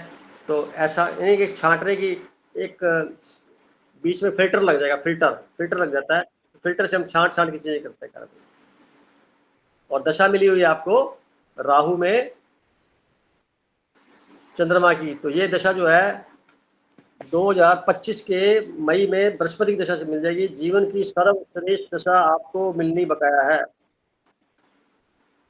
तो ऐसा नहीं कि छांटने की एक बीच में फिल्टर लग जाएगा, फिल्टर लग जाता है, फिल्टर से हम छांट छांट की चीजें करते हैं। और दशा मिली हुई है आपको राहु में चंद्रमा की, तो ये दशा जो है 2025 के मई में बृहस्पति की दशा से मिल जाएगी। जीवन की सर्वश्रेष्ठ दशा आपको मिलनी बकाया है।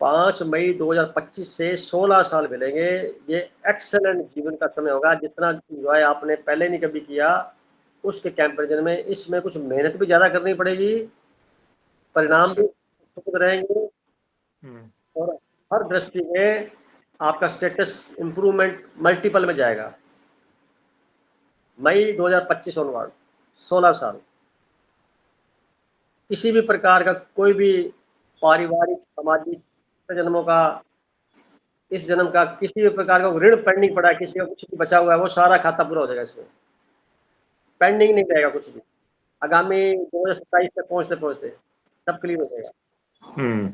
5 मई 2025 से 16 साल मिलेंगे। ये एक्सेलेंट जीवन का समय होगा, जितना एंजॉय आपने पहले नहीं कभी किया उसके कंपैरिजन में इसमें कुछ मेहनत भी ज़्यादा करनी पड़ेगी, परिणाम भी सुखद रहेंगे, हम्म, और हर दृष्टि में आपका स्टेटस इंप्रूवमेंट मल्टीपल में जाएगा। मई 2025 ऑनवर्ड 16 साल किसी भी प्रकार का कोई भी पारिवारिक सामाजिक जन्मों का इस जन्म का किसी भी प्रकार का ऋण पेंडिंग पड़ा है, किसी का कुछ भी बचा हुआ है, वो सारा खाता पूरा हो जाएगा। इसमें पेंडिंग नहीं रहेगा कुछ भी। आगामी 2027 तक पहुंचते पहुंचते सब क्लियर हो जाएगा। हम्म,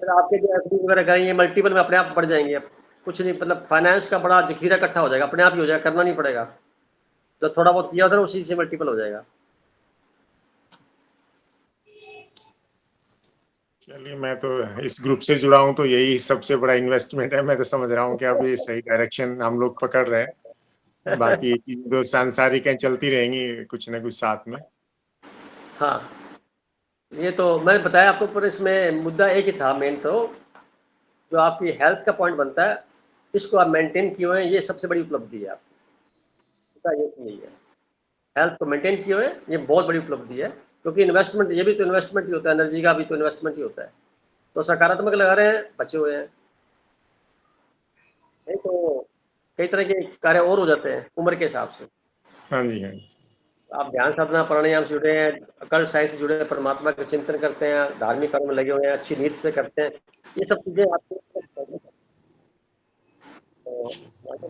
फिर आपके जो एफडी वगैरह करेंगे मल्टीपल में अपने आप बढ़ जाएंगे। अब कुछ नहीं, मतलब फाइनेंस का बड़ा जखीरा इकट्ठा हो जाएगा, अपने आप ही हो जाएगा, करना नहीं पड़ेगा। जो थोड़ा बहुत किया उधर उसी से मल्टीपल हो जाएगा। चलिए, मैं तो इस ग्रुप से जुड़ा हूँ तो यही सबसे बड़ा इन्वेस्टमेंट है। मैं तो समझ रहा हूँ कि अभी सही डायरेक्शन हम लोग पकड़ रहे हैं, बाकी चीजें तो सांसारिक हैं, चलती रहेंगी कुछ ना कुछ साथ में। हाँ, ये तो मैंने बताया आपको, पर इसमें मुद्दा एक ही था मेन, तो जो आपकी हेल्थ का पॉइंट बनता है इसको आप मेंटेन किए हुए हैं, ये सबसे बड़ी उपलब्धि है आपकी। यही है, हेल्थ को मेंटेन किए हुए, ये बहुत बड़ी उपलब्धि है। क्योंकि इन्वेस्टमेंट, ये भी तो इन्वेस्टमेंट ही होता है, एनर्जी का भी तो इन्वेस्टमेंट ही होता है। तो सकारात्मक लगा रहे हैं, बचे हुए हैं। नहीं तो कई तरह के कार्य और हो जाते हैं उम्र के हिसाब से। हाँ जी, हाँ जी। आप ध्यान साधना प्राणायाम से जुड़े हैं, अकल साइंस से जुड़े हैं, परमात्मा का चिंतन करते हैं, धार्मिक कर्म में लगे हुए हैं, अच्छी नीति से करते हैं, ये सब चीजें आपको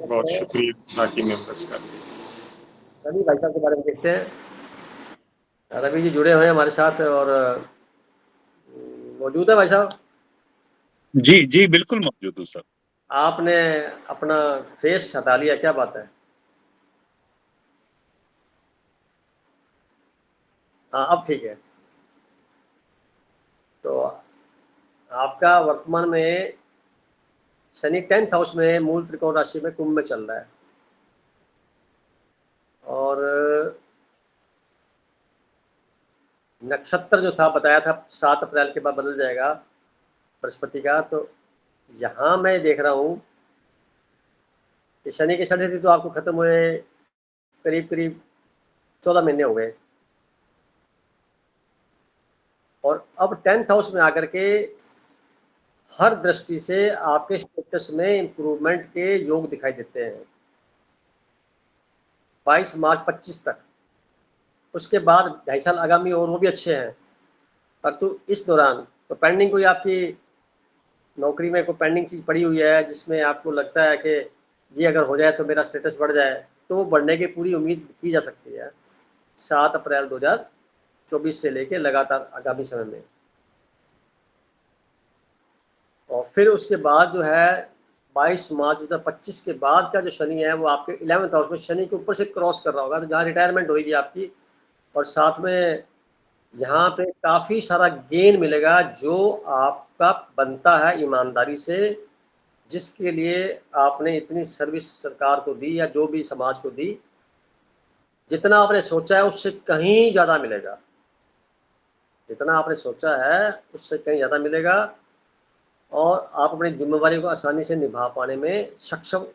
बहुत शुक्रिया बाकी मेंबर्स का। रवि भाई साहब के बारे में देखते हैं। रवि जी जुड़े हुए हैं हमारे साथ और मौजूद है भाई साहब। जी जी बिल्कुल मौजूद हूँ सर। आपने अपना फेस हटा लिया, क्या बात है? हाँ, अब ठीक है। तो आपका वर्तमान में शनि 10th हाउस में मूल त्रिकोण राशि में कुंभ में चल रहा है, और नक्षत्र जो था बताया था 7 अप्रैल के बाद बदल जाएगा बृहस्पति का। तो यहाँ मैं देख रहा हूँ कि शनि की षष्ठी तो आपको खत्म हुए करीब करीब 14 महीने हो गए, और अब 10th हाउस में आकर के हर दृष्टि से आपके स्टेटस में इम्प्रूवमेंट के योग दिखाई देते हैं। 22 मार्च 25 तक। उसके बाद 2.5 साल आगामी और वो भी अच्छे हैं, परंतु इस दौरान तो पेंडिंग कोई आपकी नौकरी में कोई पेंडिंग चीज़ पड़ी हुई है जिसमें आपको लगता है कि ये अगर हो जाए तो मेरा स्टेटस बढ़ जाए, तो वो बढ़ने की पूरी उम्मीद की जा सकती है 7 अप्रैल 2024 से लेके लगातार आगामी समय में। और फिर उसके बाद जो है 22 मार्च 2025 के बाद का जो शनि है वो आपके 11th हाउस में शनि के ऊपर से क्रॉस कर रहा होगा, तो जहाँ रिटायरमेंट होगी आपकी, और साथ में यहाँ पे काफ़ी सारा गेन मिलेगा जो आपका बनता है ईमानदारी से, जिसके लिए आपने इतनी सर्विस सरकार को दी या जो भी समाज को दी, जितना आपने सोचा है उससे कहीं ज़्यादा मिलेगा। जितना आपने सोचा है उससे कहीं ज़्यादा मिलेगा और आप अपनी जिम्मेवारी को आसानी से निभा पाने में सक्षम,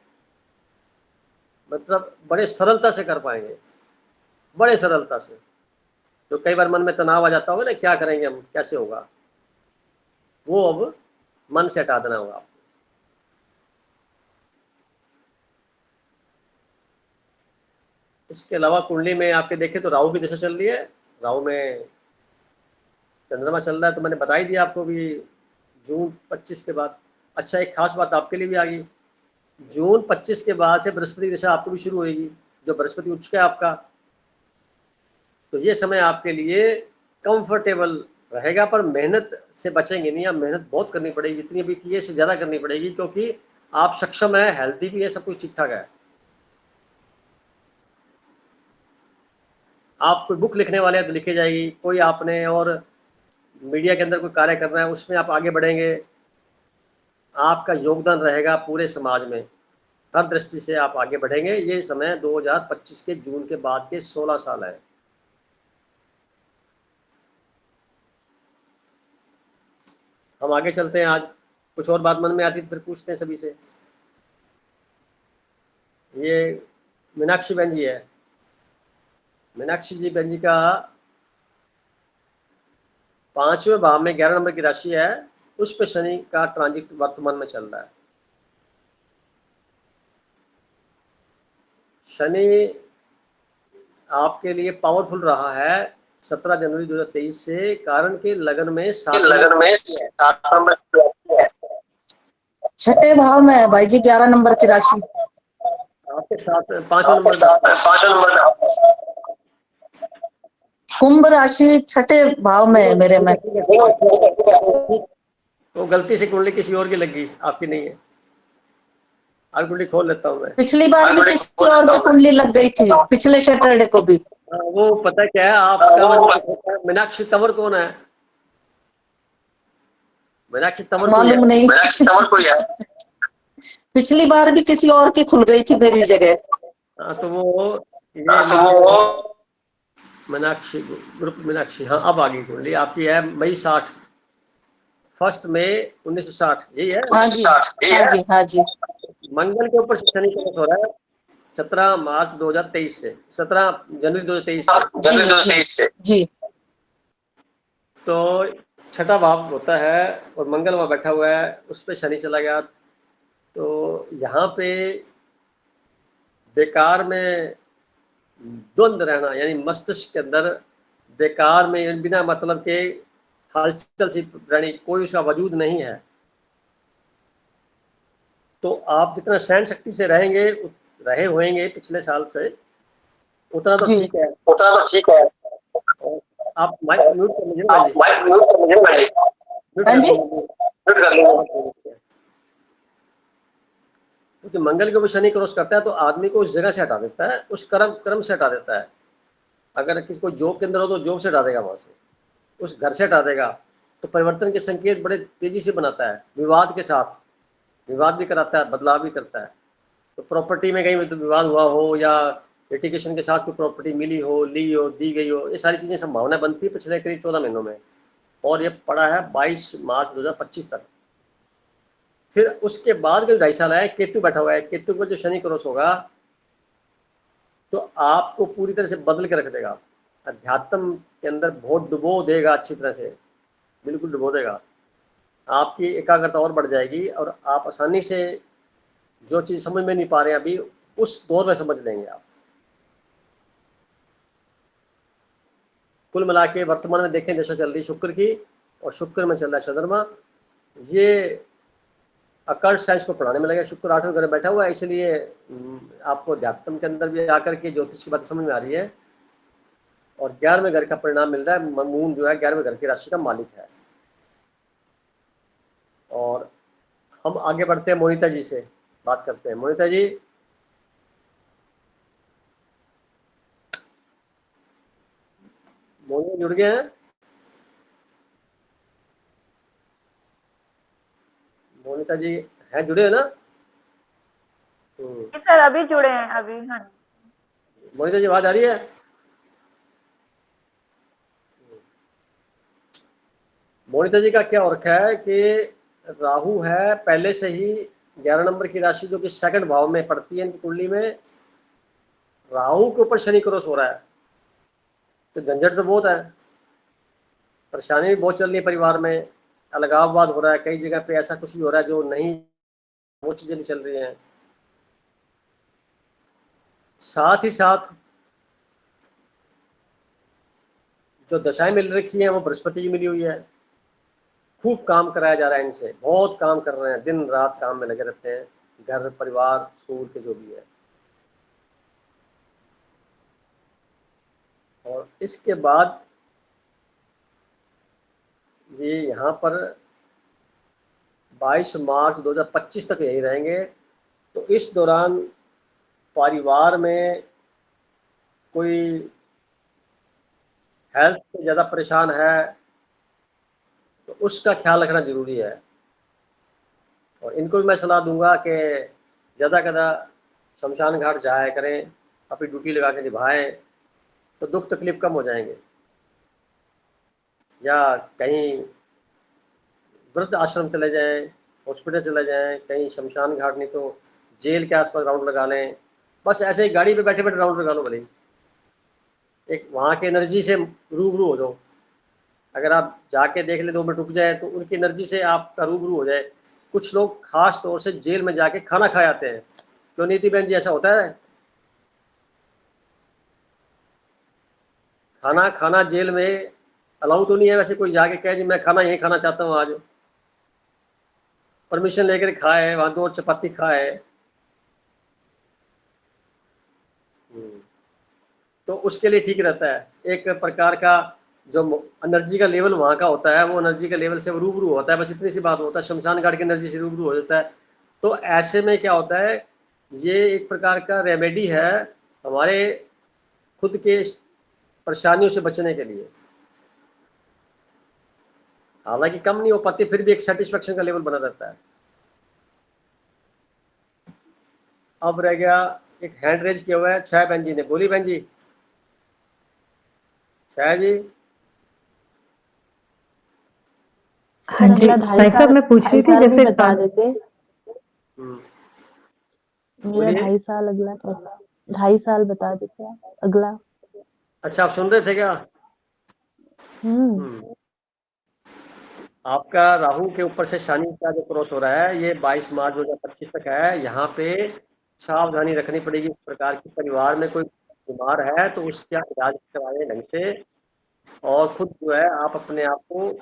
मतलब बड़े सरलता से कर पाएंगे, बड़े सरलता से। तो कई बार मन में तनाव आ जाता होगा ना, क्या करेंगे हम, कैसे होगा, वो अब मन से हटा देना होगा आपको। इसके अलावा कुंडली में आपके देखें तो राहु की दिशा चल रही है, राहु में चंद्रमा चल रहा है, तो मैंने बता ही दिया आपको भी जून 25 के बाद। अच्छा, एक खास बात आपके लिए भी आ गई, जून 25 के बाद से बृहस्पति दिशा आपको भी शुरू होगी, जो बृहस्पति उच्च का आपका, तो ये समय आपके लिए कंफर्टेबल रहेगा, पर मेहनत से बचेंगे नहीं, आप मेहनत बहुत करनी पड़ेगी, जितनी अभी की है इससे ज़्यादा करनी पड़ेगी, क्योंकि आप सक्षम है, हेल्थी भी है, सब कुछ ठीक ठाक है। आप कोई बुक लिखने वाले हैं तो लिखी जाएगी, कोई आपने और मीडिया के अंदर कोई कार्य करना है उसमें आप आगे बढ़ेंगे, आपका योगदान रहेगा पूरे समाज में, हर दृष्टि से आप आगे बढ़ेंगे। ये समय 2025 के जून के बाद के 16 साल है। हम आगे चलते हैं, आज कुछ और बात मन में आती तो फिर पूछते हैं सभी से। ये मीनाक्षी बहन जी है, मीनाक्षी जी बहन जी का 5वें भाव में 11 नंबर की राशि है, उस पे शनि का ट्रांजिट वर्तमान में चल रहा है। शनि आपके लिए पावरफुल रहा है 17 जनवरी 2023 से, कारण के लगन में 7 नंबर छठे भाव में है भाई जी, 11 नंबर की राशि आपके साथ 5वां नंबर कुंभ राशि छठे भाव में है मेरे में। वो गलती से कुंडली किसी और की लग गई, आपकी नहीं है। आज कुंडली खोल लेता हूँ मैं। पिछली बार भी किसी और की कुंडली लग गई थी, पिछले सैटरडे को भी। वो पता क्या है आपका, मीनाक्षी तंवर कौन है? मीनाक्षी तंवर मालूम नहीं, पिछली बार भी किसी और की खुल गई थी मेरी जगह। तो वो मीनाक्षी ग्रुप मीनाक्षी, हाँ अब आ गई कुंडली आपकी है मई 60, 1 मई 1960, यही है। हाँ जी, हाँ जी, हाँ जी। मंगल के ऊपर शनि का हो रहा है 17 मार्च 2023 से, 17 जनवरी 2023 से जी। तो छठा भाव होता है और मंगल वहाँ बैठा हुआ है, उस पर शनि चला गया, तो यहाँ पे बेकार में द्वंद रहना, यानी मस्तिष्क के अंदर बेकार में बिना मतलब के हलचल सी रहनी, कोई उसका वजूद नहीं है। तो आप जितना सहन शक्ति से रहेंगे, रहे होंगे पिछले साल से, उतना तो ठीक है, उतना तो ठीक है। आप माइक म्यूट कर लीजिए, क्योंकि मंगल के ऊपर शनि क्रॉस करता है तो आदमी को उस जगह से हटा देता है, उस कर्म से हटा देता है। अगर किसी को जॉब के अंदर हो तो जॉब से हटा देगा, वहां से, उस घर से हटा देगा। तो परिवर्तन के संकेत बड़े तेजी से बनाता है, विवाद के साथ, विवाद भी कराता है, बदलाव भी करता है। तो प्रॉपर्टी में कहीं तो विवाद हुआ हो या लिटिगेशन के साथ कोई प्रॉपर्टी मिली हो, ली हो, दी गई हो, ये सारी चीज़ें संभावना बनती है पिछले करीब 14 महीनों में, और ये पड़ा है 22 मार्च 2025 तक। फिर उसके बाद के 2.5 साल है, केतु बैठा हुआ है, केतु पर जो शनि क्रॉस होगा तो आपको पूरी तरह से बदल के रख देगा, अध्यात्म के अंदर बहुत डुबो देगा, अच्छी तरह से बिल्कुल डुबो देगा। आपकी एकाग्रता और बढ़ जाएगी और आप आसानी से जो चीज़ समझ में नहीं पा रहे हैं अभी, उस दौर में समझ लेंगे आप। कुल मिला के वर्तमान में देखें दशा चल रही शुक्र की, और शुक्र में चल रहा है चंद्रमा। ये अकल्ट साइंस को पढ़ाने में लगा। शुक्र 8वें घर में बैठा हुआ है, इसलिए आपको अध्यात्म के अंदर भी आकर के ज्योतिष की बात समझ में आ रही है। और 11वें घर का परिणाम मिल रहा है। मून जो है 11वें घर की राशि का मालिक है। और हम आगे बढ़ते हैं, मोनिता जी से बात करते हैं। मोनिता जी, मोनिता जुड़ गए हैं? मोनिता जी हैं, जुड़े हैं ना? सर अभी जुड़े हैं अभी। हाँ मोनिता जी आवाज आ रही है? मोनिता जी का क्या हो रखा है कि राहु है पहले से ही 11 नंबर की राशि, जो कि सेकंड भाव में पड़ती है इनकी कुंडली में। राहु के ऊपर शनि क्रॉस हो रहा है, तो झंझट तो बहुत है, परेशानी भी बहुत चल रही है परिवार में, अलगाववाद हो रहा है, कई जगह पे ऐसा कुछ भी हो रहा है जो नहीं, वो चीजें भी चल रही हैं। साथ ही साथ जो दशाएं मिल रखी हैं वो बृहस्पति की मिली हुई है। खूब काम कराया जा रहा है इनसे, बहुत काम कर रहे हैं, दिन रात काम में लगे रहते हैं, घर परिवार स्कूल के जो भी है। और इसके बाद ये यहाँ पर 22 मार्च 2025 तक यही रहेंगे। तो इस दौरान परिवार में कोई हेल्थ से ज़्यादा परेशान है तो उसका ख्याल रखना ज़रूरी है। और इनको भी मैं सलाह दूंगा कि ज़्यादा ज़्यादा शमशान घाट जाया करें, अपनी ड्यूटी लगा के निभाएं, तो दुख तकलीफ कम हो जाएंगे। या कहीं वृद्ध आश्रम चले जाएं, हॉस्पिटल चले जाएं, कहीं शमशान घाट नहीं तो जेल के आसपास राउंड लगा लें। बस ऐसे ही गाड़ी पे बैठे बैठे राउंड लगा लो भले ही, एक वहाँ के एनर्जी से रूबरू हो जाओ। अगर आप जाके देख ले 2 मिनट रुक जाए तो उनकी एनर्जी से आपका रूबरू हो जाए। कुछ लोग खास तौर से जेल में जाके खाना खा आते हैं। क्यों नीति बहन जी, ऐसा होता है? खाना खाना जेल में अलाउ तो नहीं है वैसे, कोई जाके कहे जी मैं खाना यही खाना चाहता हूँ आज, परमिशन लेकर खाए, वहाँ 2 चपाती खाए। तो उसके लिए ठीक रहता है। एक प्रकार का जो एनर्जी का लेवल वहाँ का होता है, वो एनर्जी का लेवल से वो रूबरू होता है। बस इतनी सी बात होता है, शमशान घाट की एनर्जी से रूबरू हो जाता है। तो ऐसे में क्या होता है, ये एक प्रकार का रेमेडी है हमारे खुद के परेशानियों से बचने के लिए। हालांकि कम नहीं हो पाती, फिर भी एक सेटिस्फेक्शन का लेवल बना रहता है। अब रह गया एक हैंड रेज किया हुआ है छाया बहन जी ने। बोली बहन जी, छाया जी। हाँ जी भाई साहब, मैं पूछ रही थी जैसे बता देते। हम्म, मेरा बोलिए। 2.5 साल अगला 2.5 साल बता देते आप अगला। अच्छा, आप सुन रहे थे क्या? आपका राहु के ऊपर से शनि का जो क्रॉस हो रहा है, ये 22 मार्च 2025 तक है। यहाँ पे सावधानी रखनी पड़ेगी इस प्रकार की। परिवार में कोई बीमार है तो उसका इलाज करवाएं ढंग से। और खुद जो है आप अपने आप को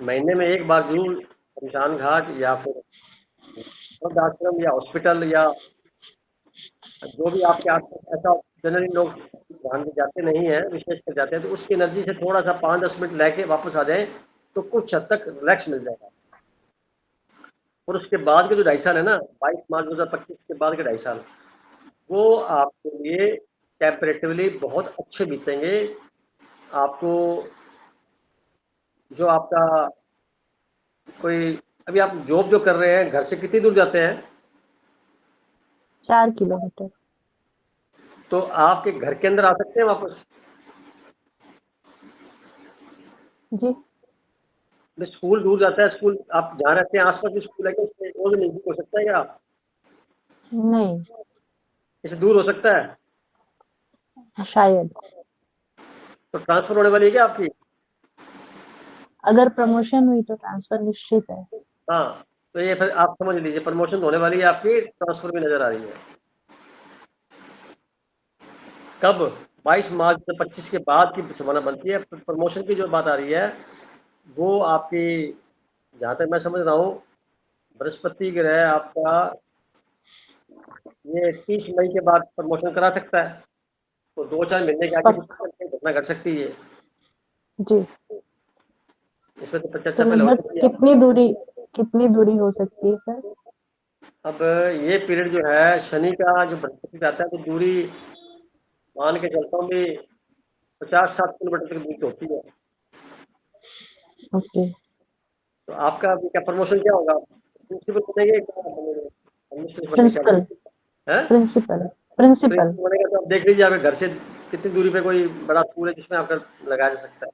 महीने में एक बार जरूर शमशान घाट या फिर वृद्ध आश्रम या हॉस्पिटल या जो भी आपके आसपास, ऐसा जनरली लोग ध्यान से जाते नहीं है, विशेष कर जाते हैं, तो उसकी एनर्जी से थोड़ा सा 5-10 मिनट लेके वापस आ जाए तो कुछ हद तक रिलैक्स मिल जाएगा। और उसके बाद के जो 2.5 साल है ना, 22 मार्च 2025 के बाद के 2.5 साल, वो आपके लिए टेम्परेटिवली बहुत अच्छे बीतेंगे। आपको जो आपका कोई, अभी आप जॉब जो कर रहे हैं घर से कितनी दूर जाते हैं? 4 किलोमीटर। तो आपके घर के अंदर आ सकते हैं वापस? जी स्कूल दूर जाता है, स्कूल आप जहाँ रहते हैं आसपास भी स्कूल है क्या? उससे वो भी नजदीक हो सकता है क्या? नहीं, इससे दूर हो सकता है? शायद। तो ट्रांसफर होने वाली है क्या आपकी? अगर प्रमोशन हुई तो ट्रांसफर निश्चित है। हाँ, तो ये फिर आप समझ लीजिए प्रमोशन होने वाली है आपकी, ट्रांसफर भी नजर आ रही है। कब? 22 मार्च 2025 के बाद की संभावना बनती है। प्रमोशन की जो बात आ रही है वो आपकी, जहाँ तक मैं समझ रहा हूँ, बृहस्पति ग्रह आपका ये 30 मई के बाद प्रमोशन करा सकता है, तो 2-4 महीने के आगे घटना घट सकती है। जी, इसमें तो चर्चा तो पहले हो लगभग सकती है। कितनी दूरी हो सकती है सर? अब ये पीरियड जो है शनि का जो बृहस्पति जाता है, तो दूरी मान के चलता हूँ भी 50-60 किलोमीटर तक दूरी होती है। ओके, तो आपका अभी क्या प्रमोशन क्या होगा? प्रिंसिपल बनेंगे क्या बनेंगे? एडमिनिस्ट्रेटिव बनेंगे क्या प्रिंसिपल बनेंगे? हैं? प्रिंसिपल प्रिंसिपल बनेगा तो आप देख लीजिए आपके घर से कितनी दूरी पे कोई बड़ा स्कूल है जिसमें आपका लगाया जा सकता है।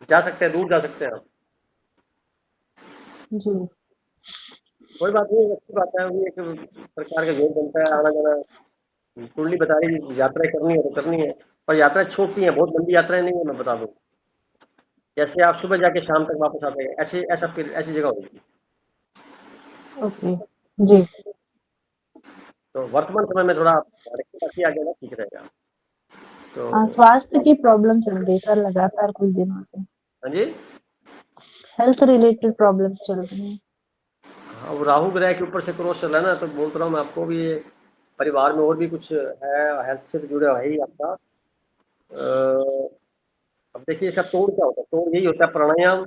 जा सकते हैं, दूर जा सकते हैं आप। जी, कोई बात नहीं, अच्छी बात है। अभी एक प्रकार का योग बनता है, आना जाना। कुंडली बता रही यात्राएं करनी है तो करनी है, पर यात्राएं छोटी हैं, बहुत लंबी यात्राएं नहीं है, मैं बता दूं। जैसे आप सुबह जाके शाम तक वापस आते हैं, ऐसी जगह होगी। ओके, जी। तो वर्तमान समय में थोड़ा बाकी आगे ना ठीक रहेगा। तो स्वास्थ्य की प्रॉब्लम चल रही है सर लगातार कुछ दिनों से। हाँ जी, हेल्थ रिलेटेड प्रॉब्लम्स चल रही हैं। अब राहु ग्रह के ऊपर से क्रॉस चल रहा है ना, तो बोलता रहा हूँ मैं आपको भी, ये परिवार में और भी कुछ है, हेल्थ से जुड़ा है ही आपका। अब देखिए इसका तोड़ क्या होता है? तोड़ यही होता है, प्राणायाम,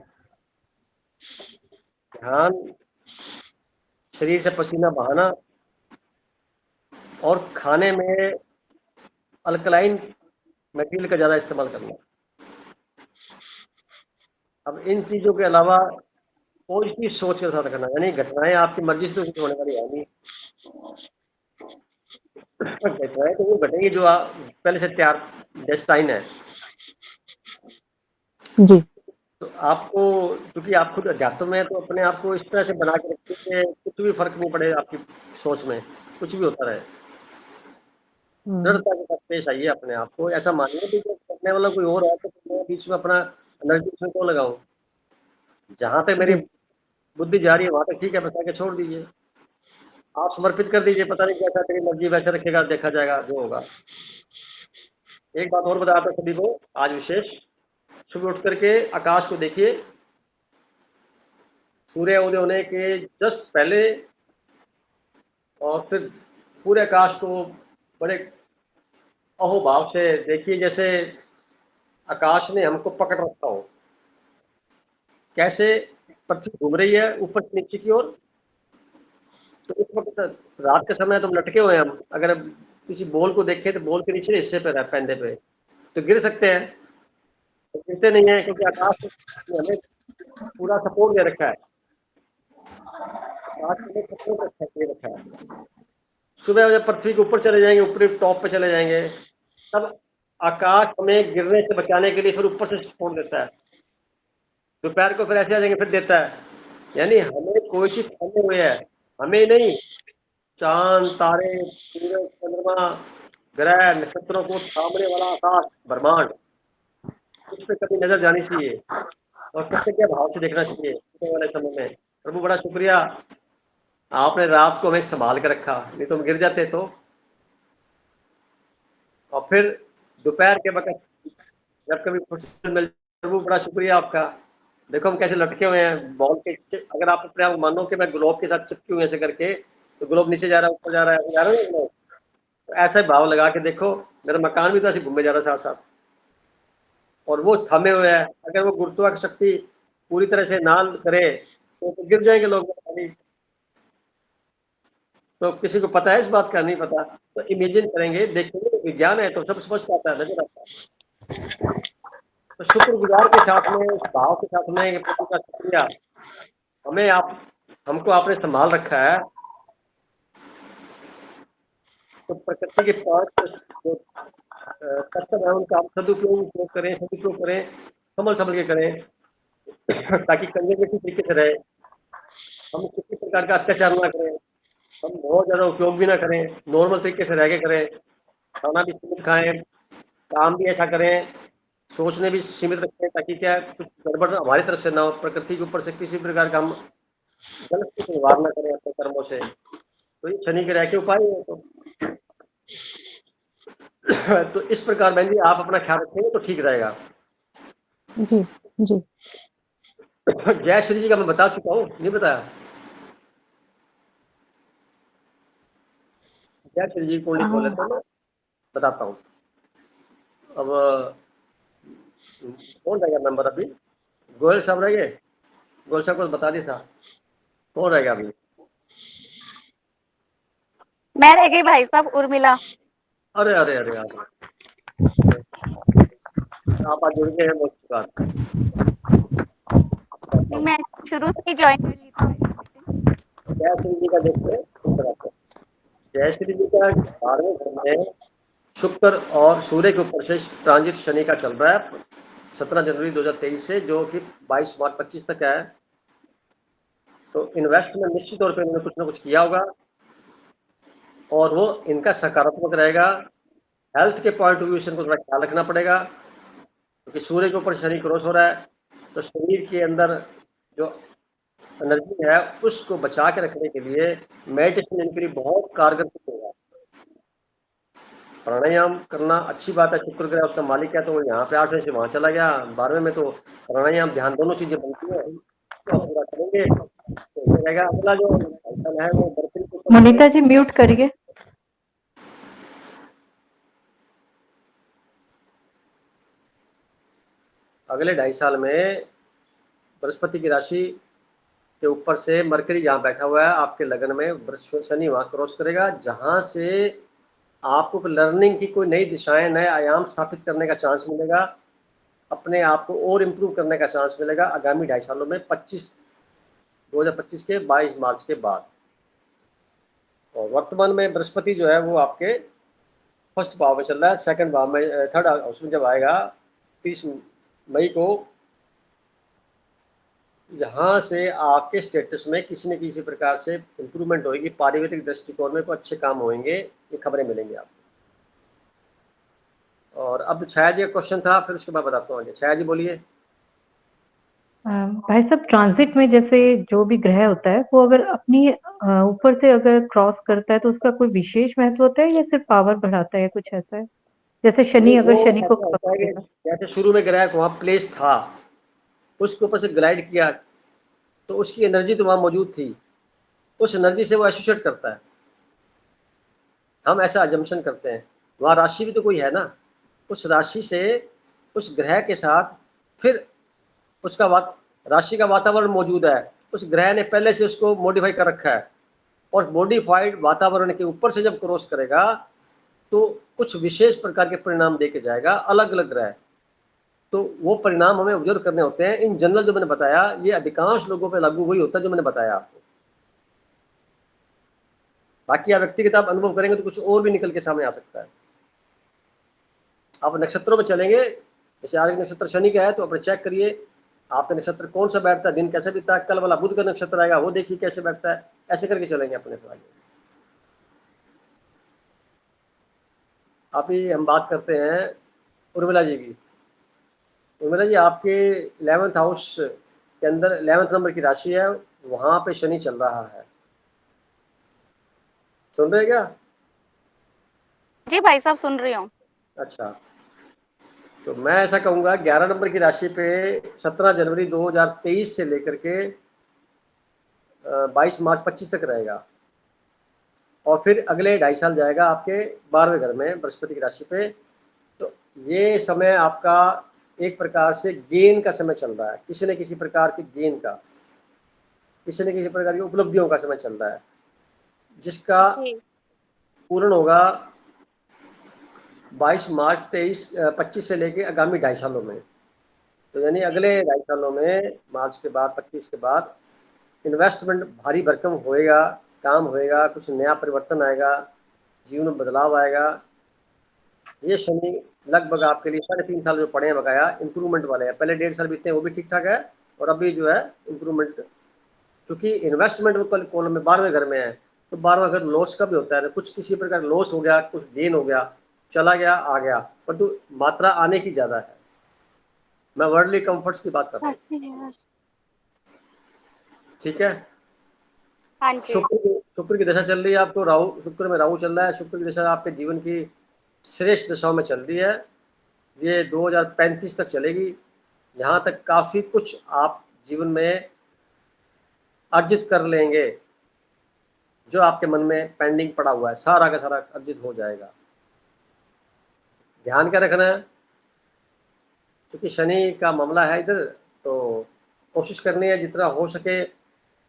ध्यान, शरीर से पसीना बहाना, और खाने में अल्कलाइन मटेरियल का ज़्यादा इस्तेमाल करना। अब इन चीज़ों के अलावा पॉजिटिव सोच के साथ करना, यानी घटनाएं आपकी मर्जी से तो कुछ होने वाली है नहीं। घटनाएं तो वो घटेंगी जो पहले से तैयार डेस्टाइन है। जी, तो आपको, क्योंकि आप खुद अध्यात्म में, तो अपने आप को इस तरह से बना के रखिए कि कुछ भी फर्क नहीं पड़े आपकी सोच में, कुछ भी होता रहे। दृढ़ता के साथ पेश आइए, अपने आप को ऐसा मानिए कि जो करने वाला कोई और है, तो मैं बीच में अपना एनर्जी उसमें क्यों लगाऊं? जहां तक मेरी जी, बुद्धि जा रही है वहां तक ठीक है, बता के छोड़ दीजिए। आप समर्पित कर दीजिए, पता नहीं कैसा तेरी मर्जी, वैसे रखेगा, देखा जाएगा जो होगा। एक बात और बताता हूं सभी को आज विशेष, सुबह उठ करके आकाश को देखिए, सूर्य उदय होने के जस्ट पहले, और फिर पूरे आकाश को बड़े अहोभाव से देखिए, जैसे आकाश ने हमको पकड़ रखा हो। कैसे पृथ्वी घूम रही है ऊपर से नीचे की ओर, तो इस वक्त रात के समय तो हम लटके हुए हैं। हम अगर किसी बॉल को देखें तो बॉल के नीचे हिस्से पे पैंदे पे तो गिर सकते हैं, तो गिरते नहीं है, क्योंकि आकाश ने हमें पूरा सपोर्ट दे रखा है। आकाश ने सपोर्ट दे रखा है। सुबह जब पृथ्वी के ऊपर चले जाएंगे, ऊपरी टॉप पे चले जाएंगे, तब आकाश हमें गिरने से बचाने के लिए फिर ऊपर से सपोर्ट देता है। दोपहर को फिर ऐसे आ जाएंगे, फिर देता है। यानी हमें कोई चीज थामे हुए है, हमें नहीं, चांद, तारे, सूरज, चंद्रमा, ग्रह, नक्षत्रों को थामने वाला आकाश, ब्रह्मांड, उस पर कभी नजर जानी चाहिए और कृतज्ञ भाव से देखना चाहिए आने वाले समय में। प्रभु बड़ा शुक्रिया, आपने रात को हमें संभाल कर रखा, नहीं तो हम गिर जाते। तो और फिर दोपहर के वक्त जब कभी फुर्सत मिल, प्रभु बड़ा शुक्रिया आपका, देखो हम कैसे लटके हुए हैं बॉल के। अगर आप अपने आप मानो कि मैं ग्लोब के साथ चिपकी हूँ ऐसे करके, तो ग्लोब नीचे जा रहा है, ऊपर जा रहा है, जा रहा है ग्लोब, तो ऐसा ही भाव लगा के देखो, मेरा मकान भी तो ऐसे घूमे जा रहा है साथ साथ, और वो थमे हुए है। अगर वो गुरुत्वाकर्षण शक्ति पूरी तरह से ना करे तो गिर जाएंगे लोग। तो किसी को पता है इस बात का? नहीं पता, तो इमेजिन करेंगे, देखेंगे, विज्ञान है तो सब समझ पाता है, नजर आता है। तो शुक्रगुजार के साथ में, इस भाव के साथ में, प्रभु का शुक्रिया, हमें हमको आपने संभाल रखा है। तो प्रकृति के पांच जो तत्व है उनका आप सदुपयोग करें, संभल संभल के करें, ताकि कंजर्वेटिव तरीके से रहे। हम किसी प्रकार का अत्याचार ना करें, हम बहुत ज्यादा उपयोग भी ना करें, नॉर्मल तरीके से रह के करें, खाना भी सीमित खाएं, काम भी ऐसा करें, सोचने भी सीमित रखें, ताकि क्या कुछ गड़बड़ हमारी तरफ से ना हो। प्रकृति के ऊपर से किसी प्रकार का हम गलत कुछ व्यवहार ना करें अपने कर्मों से। तो ये शनि के रह के उपाय है। तो तो इस प्रकार बहन जी आप अपना ख्याल रखेंगे तो ठीक रहेगा। जी जी। जय श्री जी का मैं बता चुका हूँ, नहीं बताया? जय श्री जी कुंडली खोले तो मैं बताता हूँ। अब कौन रहेगा मेंबर अभी? गोयल साहब रह गए? गोयल साहब को बता दिया था। कौन रहेगा अभी? मैं रह गई भाई साहब, उर्मिला। अरे अरे अरे अरे, आप आज जुड़ गए हैं, बहुत अच्छी बात। मैं शुरू से ही ज्वाइन कर ली थी भाई साहब। जय श्री जी का देखते हैं किस तरह से। जय श्री जी का 12वें घर में शुक्र और सूर्य के ऊपर से ट्रांजिट शनि का चल रहा है 17 जनवरी 2023 से, जो कि 22 मार्च 25 तक है। तो इन्वेस्ट में निश्चित तौर पे इन्होंने कुछ ना कुछ किया होगा और वो इनका सकारात्मक रहेगा। हेल्थ के पॉइंट ऑफ व्यू से इनको थोड़ा ख्याल रखना पड़ेगा, क्योंकि सूर्य के ऊपर शनि क्रॉस हो रहा है, तो शरीर के अंदर जो एनर्जी है उसको बचा के रखने के लिए मेडिटेशन इनके लिए बहुत कारगर होगा। प्राणायाम करना अच्छी बात है, शुक्र ग्रह उसका मालिक है, तो वो यहाँ पे 8वें से वहां चला गया 12वें में, तो प्राणायाम ध्यान दोनों चीजें बनती है, तो पूरा करेंगे तो हो जाएगा। अगला जो आइटम है वो बर्फी के ऊपर मुनीता जी म्यूट करिए। अगले 2.5 साल में बृहस्पति की राशि के ऊपर से मरकरी जहाँ बैठा हुआ है आपके लगन में, शनि वहाँ क्रॉस करेगा, जहाँ से आपको लर्निंग की कोई नई दिशाएं, नए आयाम स्थापित करने का चांस मिलेगा, अपने आप को और इम्प्रूव करने का चांस मिलेगा आगामी 2.5 सालों में, 2025 के 22 मार्च के बाद। और वर्तमान में बृहस्पति जो है वो आपके फर्स्ट भाव में चल रहा है, सेकंड भाव में, थर्ड हाउस में जब आएगा 30 मई को, यहाँ से आपके स्टेटस में किसी न किसी प्रकार से इम्प्रूवमेंट होगी, पारिवारिक दृष्टिकोण में कोई अच्छे काम होंगे, ये खबरें मिलेंगी आपको। और अब छाया जी का क्वेश्चन था, फिर उसके बाद बताता हूँ आगे। छाया जी बोलिए। भाई साहब ट्रांजिट में जैसे जो भी ग्रह होता है वो अगर अपनी ऊपर से अगर क्रॉस करता है तो उसका कोई विशेष महत्व होता है या सिर्फ पावर बढ़ाता है, कुछ ऐसा है? जैसे शनि नहीं, अगर वो शनि को ऐसा क्रॉस होता है कि करेगा। जैसे शुरू में ग्रह वहाँ प्लेस था, उसके ऊपर से ग्लाइड किया, तो उसकी एनर्जी तो वहाँ मौजूद थी, उस एनर्जी से वो एसोसिएट करता है। हम ऐसा अजम्पशन करते हैं, वहाँ राशि भी तो कोई है ना, उस राशि से उस ग्रह के साथ फिर उसका राशि का वातावरण मौजूद है, उस ग्रह ने पहले से उसको मॉडिफाई कर रखा है, और मॉडिफाइड वातावरण के ऊपर से जब क्रॉस करेगा तो कुछ विशेष प्रकार के परिणाम दे के जाएगा, अलग अलग ग्रह। तो वो परिणाम हमें ऑब्जर्व करने होते हैं। इन जनरल जो मैंने बताया ये अधिकांश लोगों पे लागू वही होता है जो मैंने बताया आपको। बाकी आप व्यक्तिगत आप अनुभव करेंगे तो कुछ और भी निकल के सामने आ सकता है। आप नक्षत्रों में चलेंगे, जैसे आज नक्षत्र शनि का है तो अपने चेक करिए आपका नक्षत्र कौन सा बैठता है, दिन कैसे बीतता है, कल वाला बुध का नक्षत्र आएगा वो देखिए कैसे बैठता है, ऐसे करके चलेंगे अपने फिर आगे। अभी हम बात करते हैं उर्मिला जी की। उर्मिला जी आपके 11th हाउस के अंदर 11th नंबर की राशि है, वहां पे शनि चल रहा है, सुन रहे हैं क्या? जी भाई साहब सुन रही हूँ। अच्छा, तो मैं ऐसा कहूँगा 11 नंबर की राशि पे 17 जनवरी 2023 से लेकर के 22 मार्च 25 तक रहेगा, और फिर अगले 2.5 साल जाएगा आपके 12वें घर में बृहस्पति की राशि पे। तो ये समय आपका एक प्रकार से गेन का समय चल रहा है, किसी न किसी प्रकार के गेन का, किसी न किसी प्रकार की उपलब्धियों का समय चल रहा है, जिसका जी। पूर्ण होगा 22 मार्च 25 से लेके आगामी 2.5 सालों में। तो यानी अगले 2.5 सालों में मार्च के बाद 25 के बाद इन्वेस्टमेंट भारी भरकम होएगा, काम होएगा, कुछ नया परिवर्तन आएगा, जीवन में बदलाव आएगा। ये शनि लगभग आपके लिए 3.5 साल जो पड़े हैं बकाया इंप्रूवमेंट वाले हैं, पहले 1.5 साल बीते हैं वो भी ठीक ठाक है, और अभी जो है इंप्रूवमेंट, क्योंकि इन्वेस्टमेंट कॉलम में 12वें घर में है, तो 12वां घर लॉस का भी होता है, कुछ किसी प्रकार लॉस हो गया, कुछ गेन हो गया, चला गया आ गया, परंतु मात्रा आने की ज्यादा है। मैं वर्ल्डली कंफर्ट्स की बात कर रहा हूँ, ठीक है। हाँ जी। शुक्र शुक्र की दशा चल रही है आपको, राहु शुक्र में राहु चल रहा है, शुक्र की दशा आपके जीवन की श्रेष्ठ दशाओं में चल रही है, ये 2035 तक चलेगी। यहाँ तक काफ़ी कुछ आप जीवन में अर्जित कर लेंगे, जो आपके मन में पेंडिंग पड़ा हुआ है सारा का सारा अर्जित हो जाएगा। ध्यान क्या रखना है, क्योंकि शनि का मामला है इधर, तो कोशिश करनी है जितना हो सके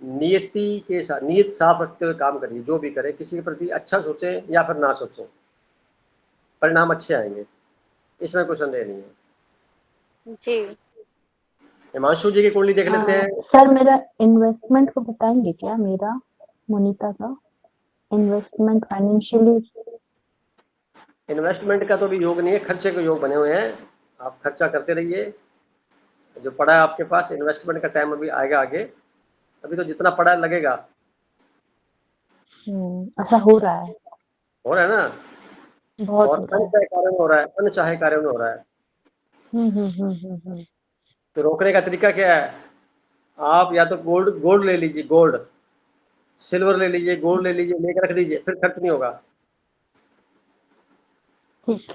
नियति के साथ, नीयत साफ रखते हुए काम करिए। जो भी करें किसी के प्रति अच्छा सोचें या फिर ना सोचें, परिणाम अच्छे आएंगे, इसमें कोई संदेह नहीं है। जी हिमांशु जी की कुंडली देख लेते हैं। सर मेरा इन्वेस्टमेंट को बताएंगे क्या, मेरा मोनिता का इन्वेस्टमेंट फाइनेंशियली? इन्वेस्टमेंट का तो भी योग नहीं है, खर्चे के योग बने हुए हैं, आप खर्चा करते रहिए। जो पड़ा है आपके पास, इन्वेस्टमेंट का टाइम अभी आएगा आगे, अभी तो जितना पड़ा है लगेगा। ऐसा हो रहा है, हो रहा है ना, बहुत और हो रहा है। अनचाहे कार्यों में हो रहा है, अनचाहे कार्यों में हो रहा है। तो रोकने का तरीका क्या है, आप या तो गोल्ड ले लीजिए, गोल्ड सिल्वर ले लीजिए, गोल्ड ले लीजिए, लेकर रख दीजिए, फिर खर्च नहीं होगा। ठीक।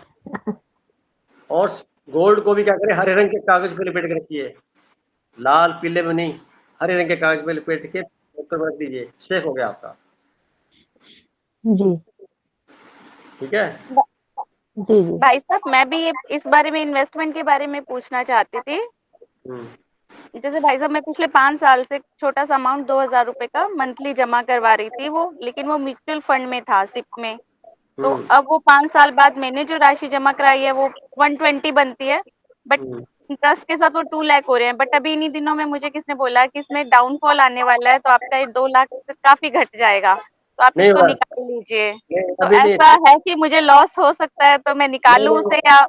और गोल्ड को भी क्या करें, हरे रंग के कागज पे लपेट के रखिए, लाल पीले में नहीं, हरे रंग के कागज पे लपेट के ऊपर में रख दीजिए, सेफ हो गया आपका। जी ठीक है। जी जी। भाई साहब, मैं भी इस बारे में, इन्वेस्टमेंट के बारे में पूछना चाहती थी। जैसे भाई साहब, मैं पिछले 5 साल से छोटा सा अमाउंट 2000 रुपए का मंथली जमा करवा रही थी, वो लेकिन वो म्यूचुअल फंड में था, सिप में। तो अब वो 5 साल बाद मैंने जो राशि जमा कराई है वो 120 बनती है, बट इंटरेस्ट के साथ वो 2 लाख हो रहे हैं। बट अभी इन्हीं दिनों में मुझे किसने बोला कि इसमें डाउनफॉल आने वाला है, तो आपका ये 2 लाख से काफी घट जाएगा, तो आप नहीं इसको होगा, निकाल लीजिए। नहीं तो अभी नहीं, ऐसा है कि मुझे लॉस हो सकता है, तो मैं निकालूं उसे या?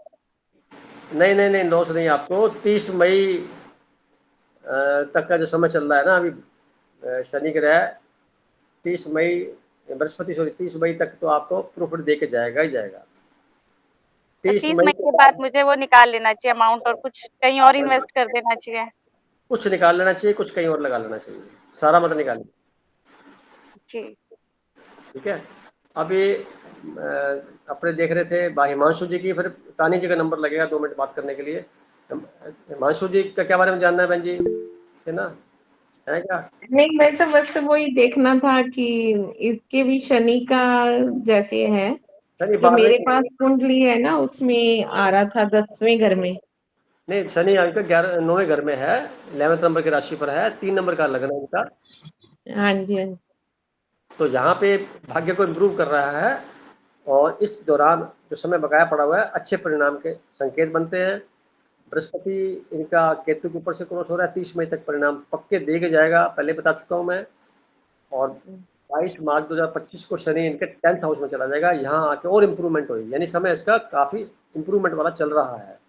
नहीं नहीं नहीं, लॉस नहीं आपको। 30 मई तक का जो समय चल रहा है ना अभी, शनि ग्रह 30 मई, बृहस्पति सॉरी 30 मई तक तो आपको प्रॉफिट दे के जाएगा ही जाएगा। तो 30 30 मई मई के के बाद बाद मुझे वो निकाल लेना चाहिए अमाउंट, और कुछ कहीं और इन्वेस्ट कर देना चाहिए? कुछ निकाल लेना चाहिए, कुछ कहीं और लगा लेना चाहिए, सारा मत निकालिए। जी ठीक है। अभी अपने देख रहे थे हिमांशु जी की, फिर तानी जी का नंबर लगेगा 2 मिनट बात करने के लिए। हिमांशु जी का क्या बारे में जानना है बहन जी, है ना, है क्या? नहीं, मैं तो बस वही देखना था कि इसके भी शनि का जैसे है, शनि जो 12वें मेरे पास कुंडली है ना उसमें आ रहा था 10वें घर में। नहीं, शनि आपका 9वें घर में है, 11th नंबर की राशि पर है, 3 नंबर का लगन है इनका। हाँ जी, हाँ जी। तो यहाँ पे भाग्य को इम्प्रूव कर रहा है, और इस दौरान जो समय बकाया पड़ा हुआ है, अच्छे परिणाम के संकेत बनते हैं। बृहस्पति इनका केतु के ऊपर से क्रॉस हो रहा है, 30 मई तक परिणाम पक्के दे के जाएगा, पहले बता चुका हूँ मैं। और 22 मार्च 2025 को शनि इनके 10th हाउस में चला जाएगा, यहाँ आके और इम्प्रूवमेंट होगी, यानी समय इसका काफ़ी इम्प्रूवमेंट वाला चल रहा है।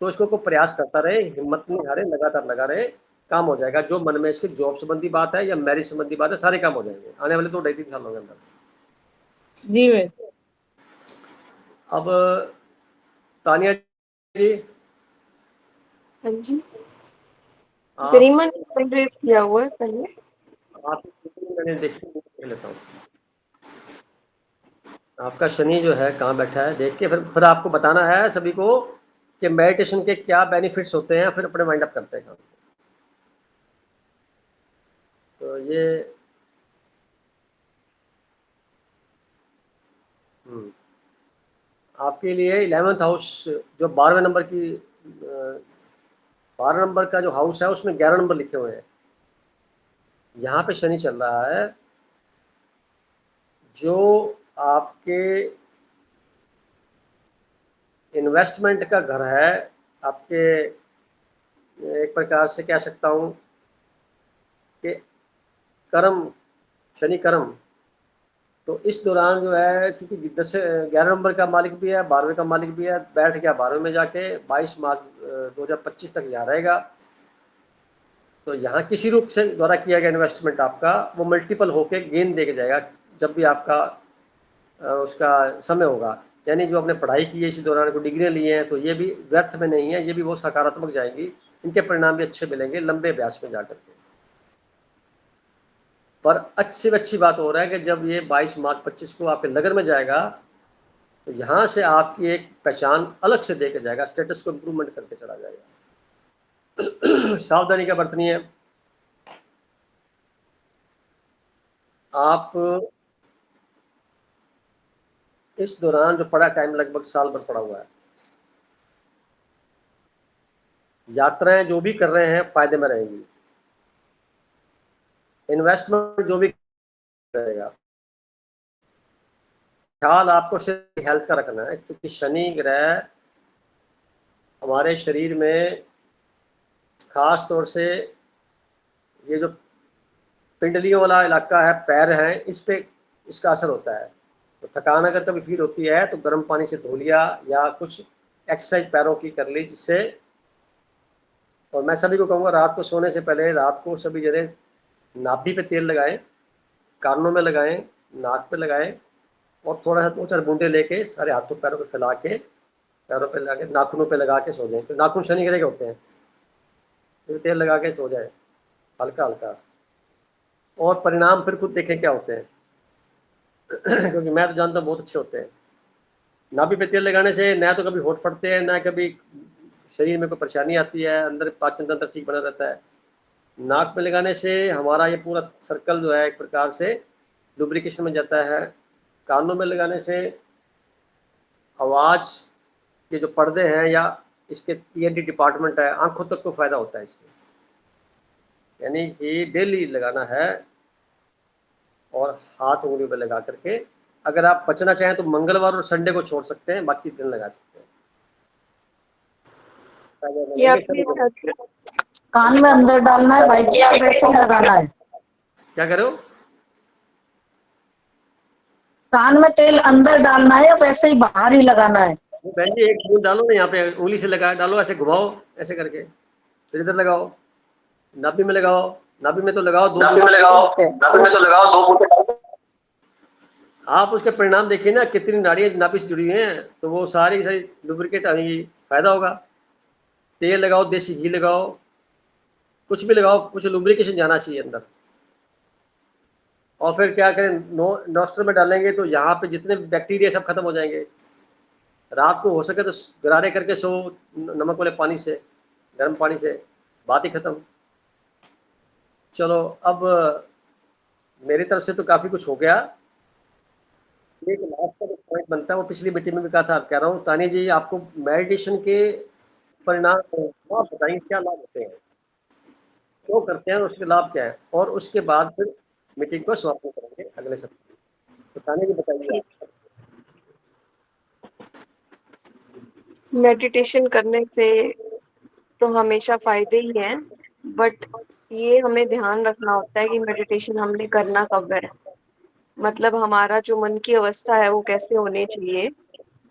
तो इसको को प्रयास करता रहे, हिम्मत नहीं हारे, लगातार लगा रहे, काम हो जाएगा। जो मन में इसके जॉब संबंधी बात है या मैरिज संबंधी बात है, सारे काम हो जाएंगे आने वाले 2-2.5-3 सालों के अंदर। जी वैसे अब तानिया जी, हाँ जी, आप गरिमा ने जनरेट किया हुआ है पहले। मैंने देख लेता हूँ आपका शनि जो है कहाँ बैठा है, देख के फिर आपको बताना है सभी को कि मेडिटेशन के क्या बेनिफिट्स होते हैं, फिर अपने माइंड अप करते हैं काम। तो ये आपके लिए 11th हाउस, जो 12वें नंबर की 12 नंबर का जो हाउस है उसमें 11 नंबर लिखे हुए हैं, यहाँ पे शनि चल रहा है, जो आपके इन्वेस्टमेंट का घर है, आपके एक प्रकार से कह सकता हूँ कि कर्म, शनि कर्म। तो इस दौरान जो है, चूंकि 11 नंबर का मालिक भी है, 12वें का मालिक भी है, बैठ गया 12वें में जाके, 22 मार्च 2025 तक यहाँ रहेगा। तो यहाँ किसी रूप से द्वारा किया गया इन्वेस्टमेंट आपका वो मल्टीपल होके गेन दे के जाएगा, जब भी आपका उसका समय होगा। यानी जो आपने पढ़ाई की है इसी दौरान, को डिग्रियाँ ली हैं, तो ये भी व्यर्थ में नहीं है, ये भी बहुत सकारात्मक जाएंगी, इनके परिणाम भी अच्छे मिलेंगे लंबे अभ्यास में जाकर के। पर अच्छी अच्छी बात हो रहा है कि जब ये 22 मार्च 25 को आपके नगर में जाएगा तो यहाँ से आपकी एक पहचान अलग से देकर जाएगा, स्टेटस को इम्प्रूवमेंट करके चला जाएगा। सावधानी क्या बरतनी है, आप इस दौरान जो पड़ा टाइम लगभग साल भर पड़ा हुआ है, यात्राएं जो भी कर रहे हैं फायदे में रहेंगी, इन्वेस्टमेंट जो भी करेगा, ख्याल आपको सिर्फ हेल्थ का रखना है, क्योंकि शनि ग्रह हमारे शरीर में खास तौर से ये जो पिंडलियों वाला इलाका है, पैर हैं, इस पे इसका असर होता है। तो थकान अगर कभी फील होती है तो गर्म पानी से धो लिया या कुछ एक्सरसाइज पैरों की कर ली, जिससे, और मैं सभी को कहूँगा रात को सोने से पहले रात को सभी जगह नाभि पे तेल लगाएं, कानों में लगाएं, नाक पे लगाएं, और थोड़ा सा 2-4 बूंदे लेके सारे हाथों पैरों पे फैला के, पैरों पे लगा के, नाखूनों पे लगा के सो जाएं। तो नाखून शनि ग्रह के होते हैं, तो तेल लगा के सो जाए हल्का हल्का, और परिणाम फिर खुद देखें क्या होते हैं। क्योंकि मैं तो जानता हूँ बहुत अच्छे होते हैं। नाभि पे तेल लगाने से ना तो कभी होठ फटते हैं, ना कभी शरीर में कोई परेशानी आती है, अंदर पाचन तंत्र ठीक बना रहता है। नाक पे लगाने से हमारा ये पूरा सर्कल जो है एक प्रकार से लुब्रिकेशन में जाता है। कानों में लगाने से आवाज़ के जो पर्दे हैं या इसके ईएनटी डिपार्टमेंट है, आंखों तक को फ़ायदा होता है इससे, यानी कि डेली लगाना है, और हाथ उंगलियों पे लगा करके। अगर आप बचना चाहें तो मंगलवार और संडे को छोड़ सकते हैं, बाकी दिन लगा सकते हैं। ये आपने कान में अंदर डालना है भाई जी, आप वैसे ही लगाना है। क्या कर रहे हो? कान में तेल अंदर डालना है या वैसे ही बाहर ही लगाना है? बहन जी एक बूंद डालो ना, यहाँ पे उंगली से लगा डालो, ऐसे घुमाओ, ऐसे करके फिर इधर लगाओ, नाभि में लगाओ, नाभि में तो लगाओ, 2 नाभि में लगाओ 2 बूंद। आप उसके परिणाम देखिए ना, कितनी नाड़ियाँ नाभि से जुड़ी हुई हैं, तो वो सारी सारी लुब्रिकेट आएंगी, फायदा होगा। तेल लगाओ, देसी घी लगाओ, कुछ भी लगाओ, कुछ लुब्रिकेशन जाना चाहिए अंदर। और फिर क्या करें, नोस्ट्रल में डालेंगे तो यहाँ पे जितने बैक्टीरिया सब खत्म हो जाएंगे। रात को हो सके तो गरारे करके सो, नमक वाले पानी से, गर्म पानी से, बात ही खत्म। चलो अब मेरी तरफ से तो काफ़ी कुछ हो गया। एक लास्ट का जो पॉइंट बनता है वो पिछली मीटिंग में भी कहा था, आप कह रहा हूँ तानी जी, आपको मेडिटेशन के परिणाम आप बताइए क्या लाभ होते हैं, क्यों करते हैं, उसके लाभ क्या है, और उसके बाद फिर मीटिंग को समाप्त करेंगे अगले सप्ताह। तो तानी जी बताइए। मेडिटेशन करने से तो हमेशा फायदे ही हैं, बट ये हमें ध्यान रखना होता है कि मेडिटेशन हमने करना कब है। मतलब हमारा जो मन की अवस्था है वो कैसे होनी चाहिए।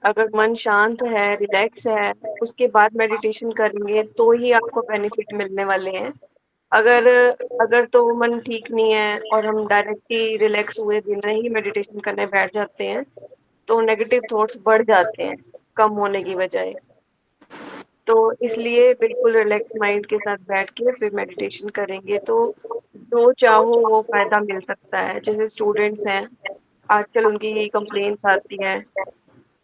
अगर मन शांत है, रिलैक्स है, उसके बाद मेडिटेशन करेंगे तो ही आपको बेनिफिट मिलने वाले हैं। अगर अगर तो मन ठीक नहीं है और हम डायरेक्ट ही रिलैक्स हुए बिना ही मेडिटेशन करने बैठ जाते हैं तो नेगेटिव थॉट्स बढ़ जाते हैं कम होने की बजाय। तो इसलिए बिल्कुल रिलैक्स माइंड के साथ बैठ के फिर मेडिटेशन करेंगे तो जो चाहो वो फायदा मिल सकता है। जैसे स्टूडेंट्स हैं, आजकल उनकी कंप्लेंट्स आती हैं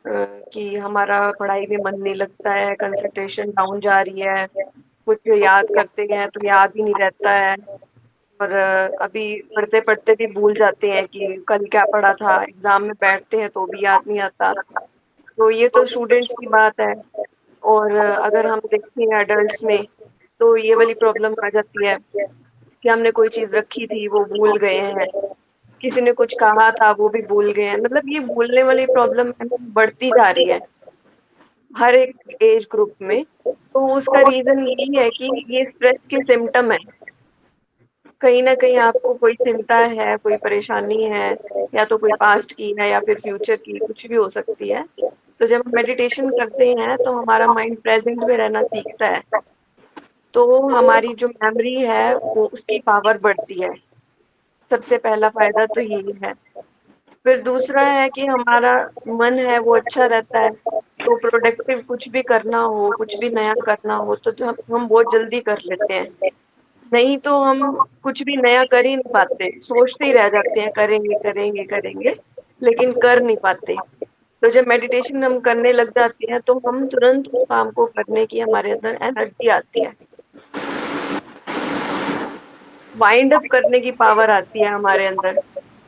कि हमारा पढ़ाई में मन नहीं लगता है, कंसंट्रेशन डाउन जा रही है, कुछ याद करते हैं तो याद ही नहीं रहता है, और अभी पढ़ते पढ़ते भी भूल जाते हैं कि कल क्या पढ़ा था, एग्जाम में बैठते हैं तो भी याद नहीं आता। तो ये तो स्टूडेंट्स की बात है। और अगर हम देखते हैं एडल्ट्स में तो ये वाली प्रॉब्लम आ जाती है कि हमने कोई चीज रखी थी वो भूल गए हैं, किसी ने कुछ कहा था वो भी भूल गए हैं। मतलब ये भूलने वाली प्रॉब्लम बढ़ती जा रही है हर एक एज ग्रुप में। तो उसका रीजन यही है कि ये स्ट्रेस के सिम्टम है। कहीं ना कहीं आपको कोई चिंता है, कोई परेशानी है, या तो कोई पास्ट की है या फिर फ्यूचर की, कुछ भी हो सकती है। तो जब हम मेडिटेशन करते हैं तो हमारा माइंड प्रेजेंट में रहना सीखता है, तो हमारी जो मेमोरी है वो उसकी पावर बढ़ती है। सबसे पहला फायदा तो यही है। फिर दूसरा है कि हमारा मन है वो अच्छा रहता है, तो प्रोडक्टिव कुछ भी करना हो, कुछ भी नया करना हो तो जो हम बहुत जल्दी कर लेते हैं। नहीं तो हम कुछ भी नया कर ही नहीं पाते, सोचते ही रह जाते हैं करेंगे करेंगे करेंगे, लेकिन कर नहीं पाते। तो जब मेडिटेशन हम करने लग जाते हैं तो हम तुरंत उस काम को करने की हमारे अंदर एनर्जी आती है, वाइंड अप करने की पावर आती है हमारे अंदर।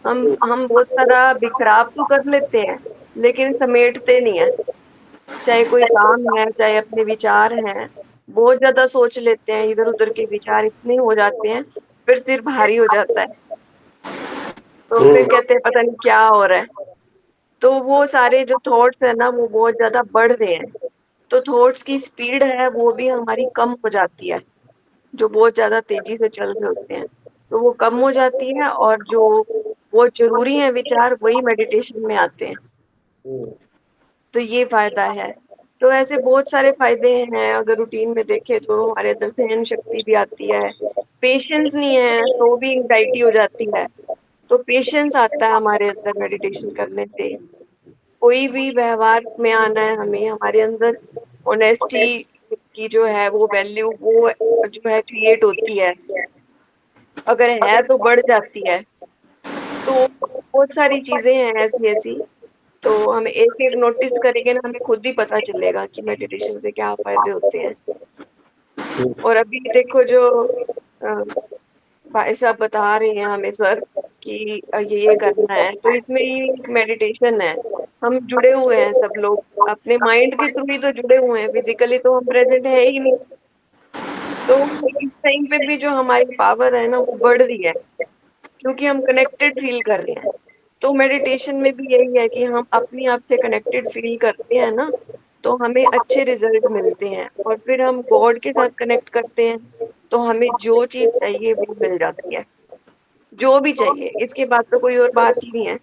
हम बहुत सारा बिखराव तो कर लेते हैं लेकिन समेटते नहीं है, चाहे कोई काम है चाहे अपने विचार हैं, बहुत ज्यादा सोच लेते हैं, इधर उधर के विचार इतने हो जाते हैं, फिर सिर भारी हो जाता है, तो फिर कहते हैं पता नहीं क्या हो रहा है। तो वो सारे जो थॉट्स है ना वो बहुत ज्यादा बढ़ रहे हैं, तो थॉट्स की स्पीड है वो भी हमारी कम हो जाती है, जो बहुत ज्यादा तेजी से चल रहे होते हैं तो वो कम हो जाती है, और जो बहुत जरूरी है विचार वही मेडिटेशन में आते हैं। तो ये फायदा है। तो ऐसे बहुत सारे फायदे हैं, अगर रूटीन में देखें तो हमारे अंदर सहन शक्ति भी आती है, पेशेंस नहीं है तो भी एंग्जाइटी हो जाती है, तो पेशेंस आता है हमारे अंदर मेडिटेशन करने से। कोई भी व्यवहार में आना है हमें, हमारे अंदर ऑनेस्टी की जो है वो वैल्यू वो जो है क्रिएट होती है, अगर है तो बढ़ जाती है। तो बहुत सारी चीजें हैं ऐसी ऐसी, तो हम एक एक नोटिस करेंगे ना हमें खुद ही पता चलेगा कि मेडिटेशन से क्या फायदे होते हैं। और अभी देखो जो भाई साहब बता रहे हैं हमें सर कि ये करना है, तो इसमें ही मेडिटेशन है। हम जुड़े हुए हैं सब लोग, अपने माइंड के थ्रू ही तो जुड़े हुए हैं, फिजिकली तो हम प्रेजेंट है ही नहीं। तो इस टाइम पे भी जो हमारी पावर है ना वो बढ़ रही है, क्योंकि हम कनेक्टेड फील कर रहे हैं। तो मेडिटेशन में भी यही है कि हम अपने आप से कनेक्टेड फील करते हैं ना, तो हमें अच्छे रिजल्ट मिलते हैं, और फिर हम गॉड के साथ कनेक्ट करते हैं तो हमें जो चीज चाहिए वो मिल जाती है, जो भी चाहिए, इसके बाद तो कोई और बात ही नहीं है।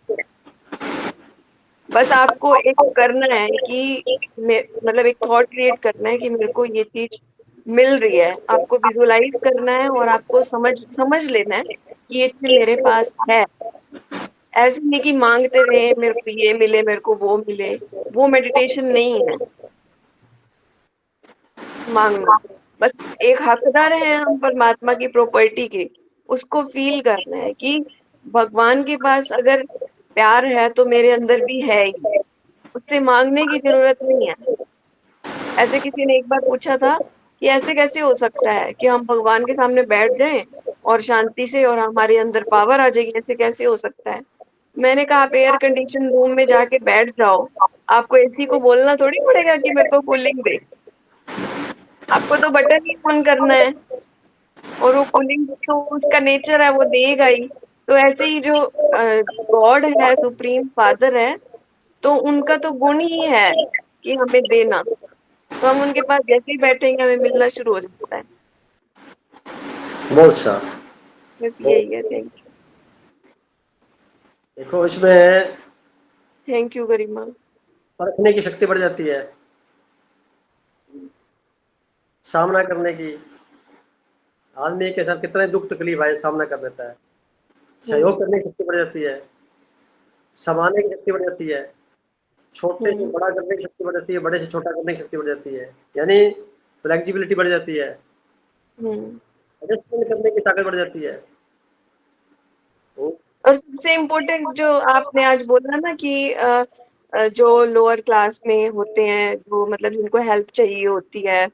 बस आपको एक करना है कि मतलब एक थॉट क्रिएट करना है कि मेरे को ये चीज मिल रही है, आपको विजुअलाइज करना है और आपको समझ समझ लेना है कि ये चीज मेरे पास है। ऐसे नहीं कि मांगते रहे मेरे को ये मिले मेरे को वो मिले, वो मेडिटेशन नहीं है मांगना। बस एक हकदार है हम परमात्मा की प्रॉपर्टी के, उसको फील करना है कि भगवान के पास अगर प्यार है तो मेरे अंदर भी है ही, उससे मांगने की जरूरत नहीं है। ऐसे किसी ने एक बार पूछा था कि ऐसे कैसे हो सकता है कि हम भगवान के सामने बैठ जाएं और शांति से और हमारे अंदर पावर आ जाएगी, ऐसे कैसे हो सकता है। मैंने कहा आप एयर कंडीशन रूम में जाके बैठ जाओ, आपको एसी को बोलना थोड़ी पड़ेगा कि मेरे को कूलिंग दे, आपको तो बटन ही ऑन करना है और वो कूलिंग तो उसका नेचर है वो देगा ही। तो ऐसे ही जो गॉड है, सुप्रीम फादर है, तो उनका तो गुण ही है कि हमें देना, तो हम उनके पास जैसे ही बैठेंगे हमें मिलना शुरू हो जाता है। बहुत अच्छा। बस यही है। देखो इसमें थैंक यू गरिमा। परखने की शक्ति बढ़ जाती है, सामना करने की। आदमी के साथ कितना दुख तकलीफ आए सामना कर लेता है, सहयोग करने की शक्ति बढ़ जाती है, समाने की शक्ति बढ़ जाती है, छोटे से बड़ा करने की शक्ति बढ़ जाती है, बड़े से छोटा करने की शक्ति बढ़ जाती है, यानी फ्लेक्सिबिलिटी बढ़ जाती है, एडजस्टमेंट करने की ताकत बढ़ जाती है। और सबसे इम्पोर्टेंट जो आपने आज बोला ना कि जो लोअर क्लास में होते हैं, जो मतलब जिनको हेल्प चाहिए होती है,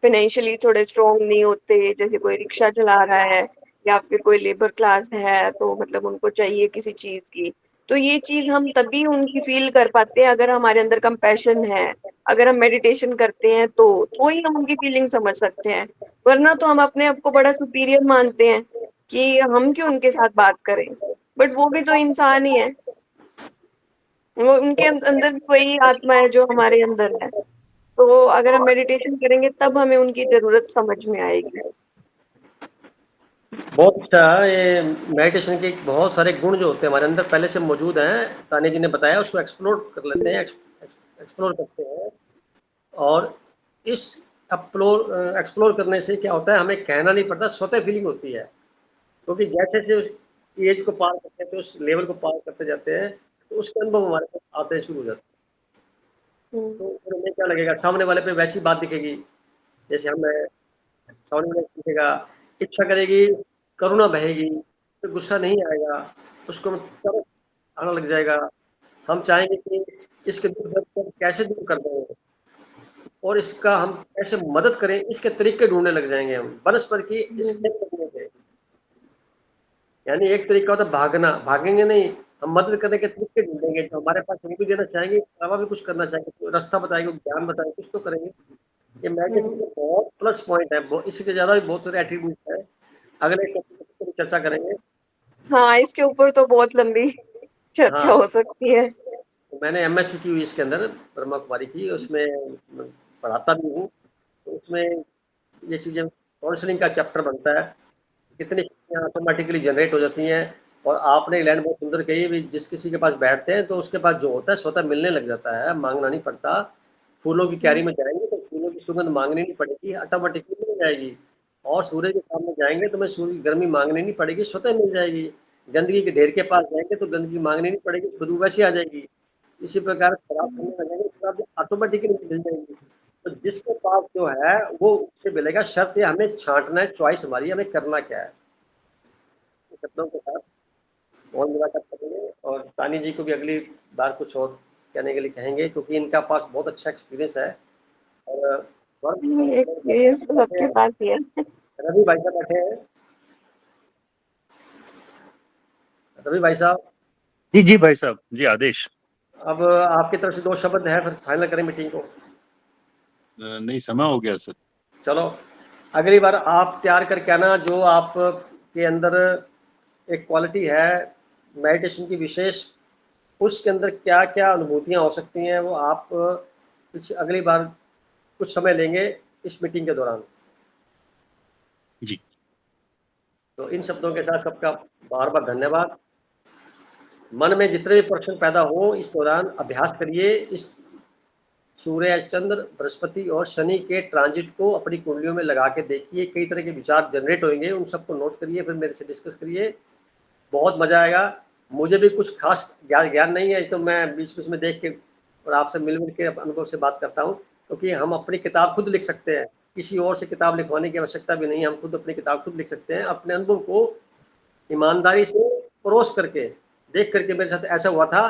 फाइनेंशियली थोड़े स्ट्रॉन्ग नहीं होते, जैसे कोई रिक्शा चला रहा है या फिर कोई लेबर क्लास है, तो मतलब उनको चाहिए किसी चीज की, तो ये चीज हम तभी उनकी फील कर पाते हैं अगर हमारे अंदर कंपैशन है, अगर हम मेडिटेशन करते हैं तो ही हम उनकी फीलिंग समझ सकते हैं। वरना तो हम अपने आप को बड़ा सुपीरियर मानते हैं कि हम क्यों उनके साथ बात करें, बट वो भी तो इंसान ही है, वो उनके अंदर भी वही आत्मा है जो हमारे अंदर है। तो अगर हम मेडिटेशन करेंगे तब हमें उनकी जरूरत समझ में आएगी। बहुत अच्छा। ये मेडिटेशन के बहुत सारे गुण जो होते हैं हमारे अंदर पहले से मौजूद हैं, तानिया जी ने बताया, उसको एक्सप्लोर कर लेते हैं, एक्सप्लोर करते हैं। और इस एक्सप्लोर करने से क्या होता है, हमें कहना नहीं पड़ता, स्वतः फीलिंग होती है, क्योंकि जैसे जैसे उस एज को पार करते हैं, तो उस लेवल को पार करते जाते हैं, तो उसके अनुभव हमारे पास आते शुरू हो जाते हैं। तो फिर हमें क्या लगेगा, सामने वाले पे वैसी बात दिखेगी, जैसे हम सामने वाले दिखेगा इच्छा करेगी, करुणा बहेगी, तो गुस्सा नहीं आएगा, उसको तरस आने लग जाएगा। हम चाहेंगे कि इसके दुख दर्द को कैसे दूर कर दें और इसका हम कैसे मदद करें, इसके तरीके ढूंढने लग जाएंगे हम बनस्पति की escape करने के। यानी एक तरीका होता है भागना, भागेंगे नहीं, हम मदद करने के तरीके ढूंढेंगे, जो हमारे पास वो भी देना चाहेंगे, अलावा भी कुछ करना चाहेंगे, तो रास्ता बताएंगे, ज्ञान बताएंगे, कुछ तो करेंगे। ये मेडिटेशन का बहुत प्लस पॉइंट है, इसके ज्यादा भी बहुत सारे एट्रीब्यूट है, अगले टॉपिक पर चर्चा करेंगे। हाँ, इसके ऊपर तो बहुत लंबी चर्चा हाँ। हो सकती है। तो मैंने एमएससी की हुई इसके अंदर ब्रह्मा कुमारी की, उसमें पढ़ाता भी हूँ, तो उसमें ये चीजें काउंसलिंग का चैप्टर बनता है, कितनी चीजें ऑटोमेटिकली जनरेट हो जाती हैं। और आपने लाइन बहुत सुंदर कही भी, जिस किसी के पास बैठते हैं तो उसके पास जो होता है स्वतः मिलने लग जाता है, मांगना नहीं पड़ता। फूलों की क्यारी में जाएंगे तो फूलों की सुगंध मांगनी नहीं पड़ेगी, ऑटोमेटिकली मिल जाएगी। और सूर्य के सामने जाएंगे तो मैं सूर्य की गर्मी मांगनी नहीं पड़ेगी, स्वतः मिल जाएगी। गंदगी के ढेर के पास जाएंगे तो गंदगी मांगनी नहीं पड़ेगी, खुद वैसी आ जाएगी। इसी प्रकार शराब करने लगेंगे शराब ऑटोमेटिकली मिल जाएगी। तो जिसके पास जो है वो उससे मिलेगा, शर्त ये हमें छांटना है, चॉइस हमारी, हमें करना क्या है। शब्दों के साथ बहुत मुलाकात करेंगे और तानी जी को भी अगली बार कुछ और कहने के लिए कहेंगे, क्योंकि इनका पास बहुत अच्छा एक्सपीरियंस है। और एक्सपीरियंस तो सबके पास ही है। रवि भाई साहब बैठे हैं, रवि भाई साहब। जी जी भाई साहब, जी आदेश। अब आपकी तरफ से 2 शब्द है, फिर फाइनल करें मीटिंग को। नहीं, समय हो गया सर। चलो अगली बार आप तैयार करके आना, जो आप के अंदर एक क्वालिटी है मेडिटेशन की विशेष, उसके अंदर क्या क्या अनुभूतियां हो सकती हैं, वो आप कुछ अगली बार कुछ समय लेंगे इस मीटिंग के दौरान। जी। तो इन शब्दों के साथ सबका बार बार धन्यवाद। मन में जितने भी प्रश्न पैदा हो इस दौरान अभ्यास करिए, इस सूर्य, चंद्र, बृहस्पति और शनि के ट्रांजिट को अपनी कुंडलियों में लगा के देखिए, कई तरह के विचार जनरेट होंगे, उन सबको नोट करिए, फिर मेरे से डिस्कस करिए, बहुत मजा आएगा। मुझे भी कुछ खास ज्ञान नहीं है, तो मैं बीच बीच में देख के और आपसे मिल के अनुभव से बात करता हूँ, क्योंकि हम अपनी किताब खुद लिख सकते हैं, किसी और से किताब लिखवाने की आवश्यकता भी नहीं, हम खुद अपनी किताब खुद लिख सकते हैं, अपने अनुभव को ईमानदारी से परोस करके देख करके। मेरे साथ ऐसा हुआ था,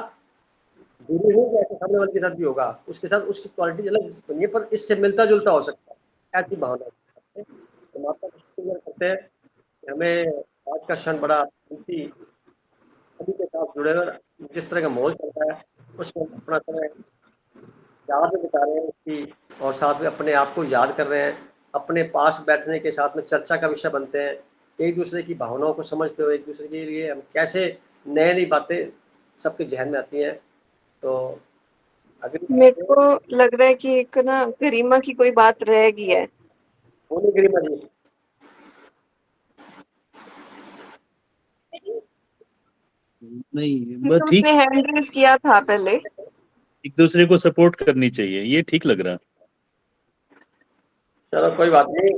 दूरी हो ऐसे सामने वाले के साथ भी होगा, उसके साथ उसकी क्वालिटी अलग बनी है, पर इससे मिलता जुलता हो सकता है, ऐसी भावना है। तो माता शुक्रिया करते हैं कि हमें आज का क्षण बड़ा कीमती सभी के साथ जुड़े हुए, जिस तरह का माहौल चलता है उसमें अपना समय याद में बिता रहे हैं उसकी, और साथ में अपने आप को याद कर रहे हैं, अपने पास बैठने के साथ में चर्चा का विषय बनते हैं, एक दूसरे की भावनाओं को समझते हुए एक दूसरे के लिए हम कैसे नई नई बातें सबके जहन में आती हैं। तो मेरे को लग रहा है कि एक ना गरिमा की कोई बात रह गई है। बोलिए गरिमा जी। नहीं बस ठीक, उसने हैंड रेज किया था पहले। एक दूसरे को सपोर्ट करनी चाहिए, ये ठीक लग रहा। चलो कोई बात नहीं,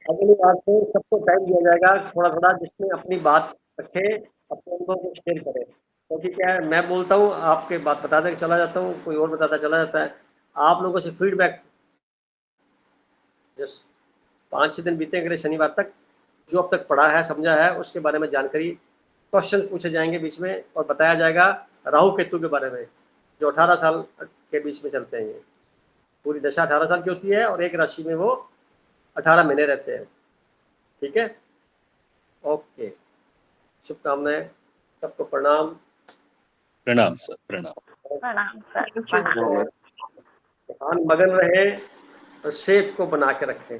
अगली बार से सबको टाइम दिया जाएगा थोड़ा थोड़ा, जिसमें अपनी बात रखे, अपने अनुभव को शेयर करें, क्योंकि क्या है, मैं बोलता हूँ आपके बात बताते चला जाता हूँ, कोई और बताता चला जाता है, आप लोगों से फीडबैक जस्ट 5-6 दिन बीते अगले शनिवार तक, जो अब तक पढ़ा है समझा है उसके बारे में जानकारी, क्वेश्चन पूछे जाएंगे बीच में और बताया जाएगा राहु केतु के बारे में, जो 18 साल के बीच में चलते हैं। ये पूरी दशा 18 साल की होती है और एक राशि में वो 18 महीने रहते हैं। ठीक है, ओके, शुभकामनाएं, सबको प्रणाम। प्रणाम सर, प्रणाम। प्रणाम सर। ध्यान मगन रहे और सेहत को बना के रखें।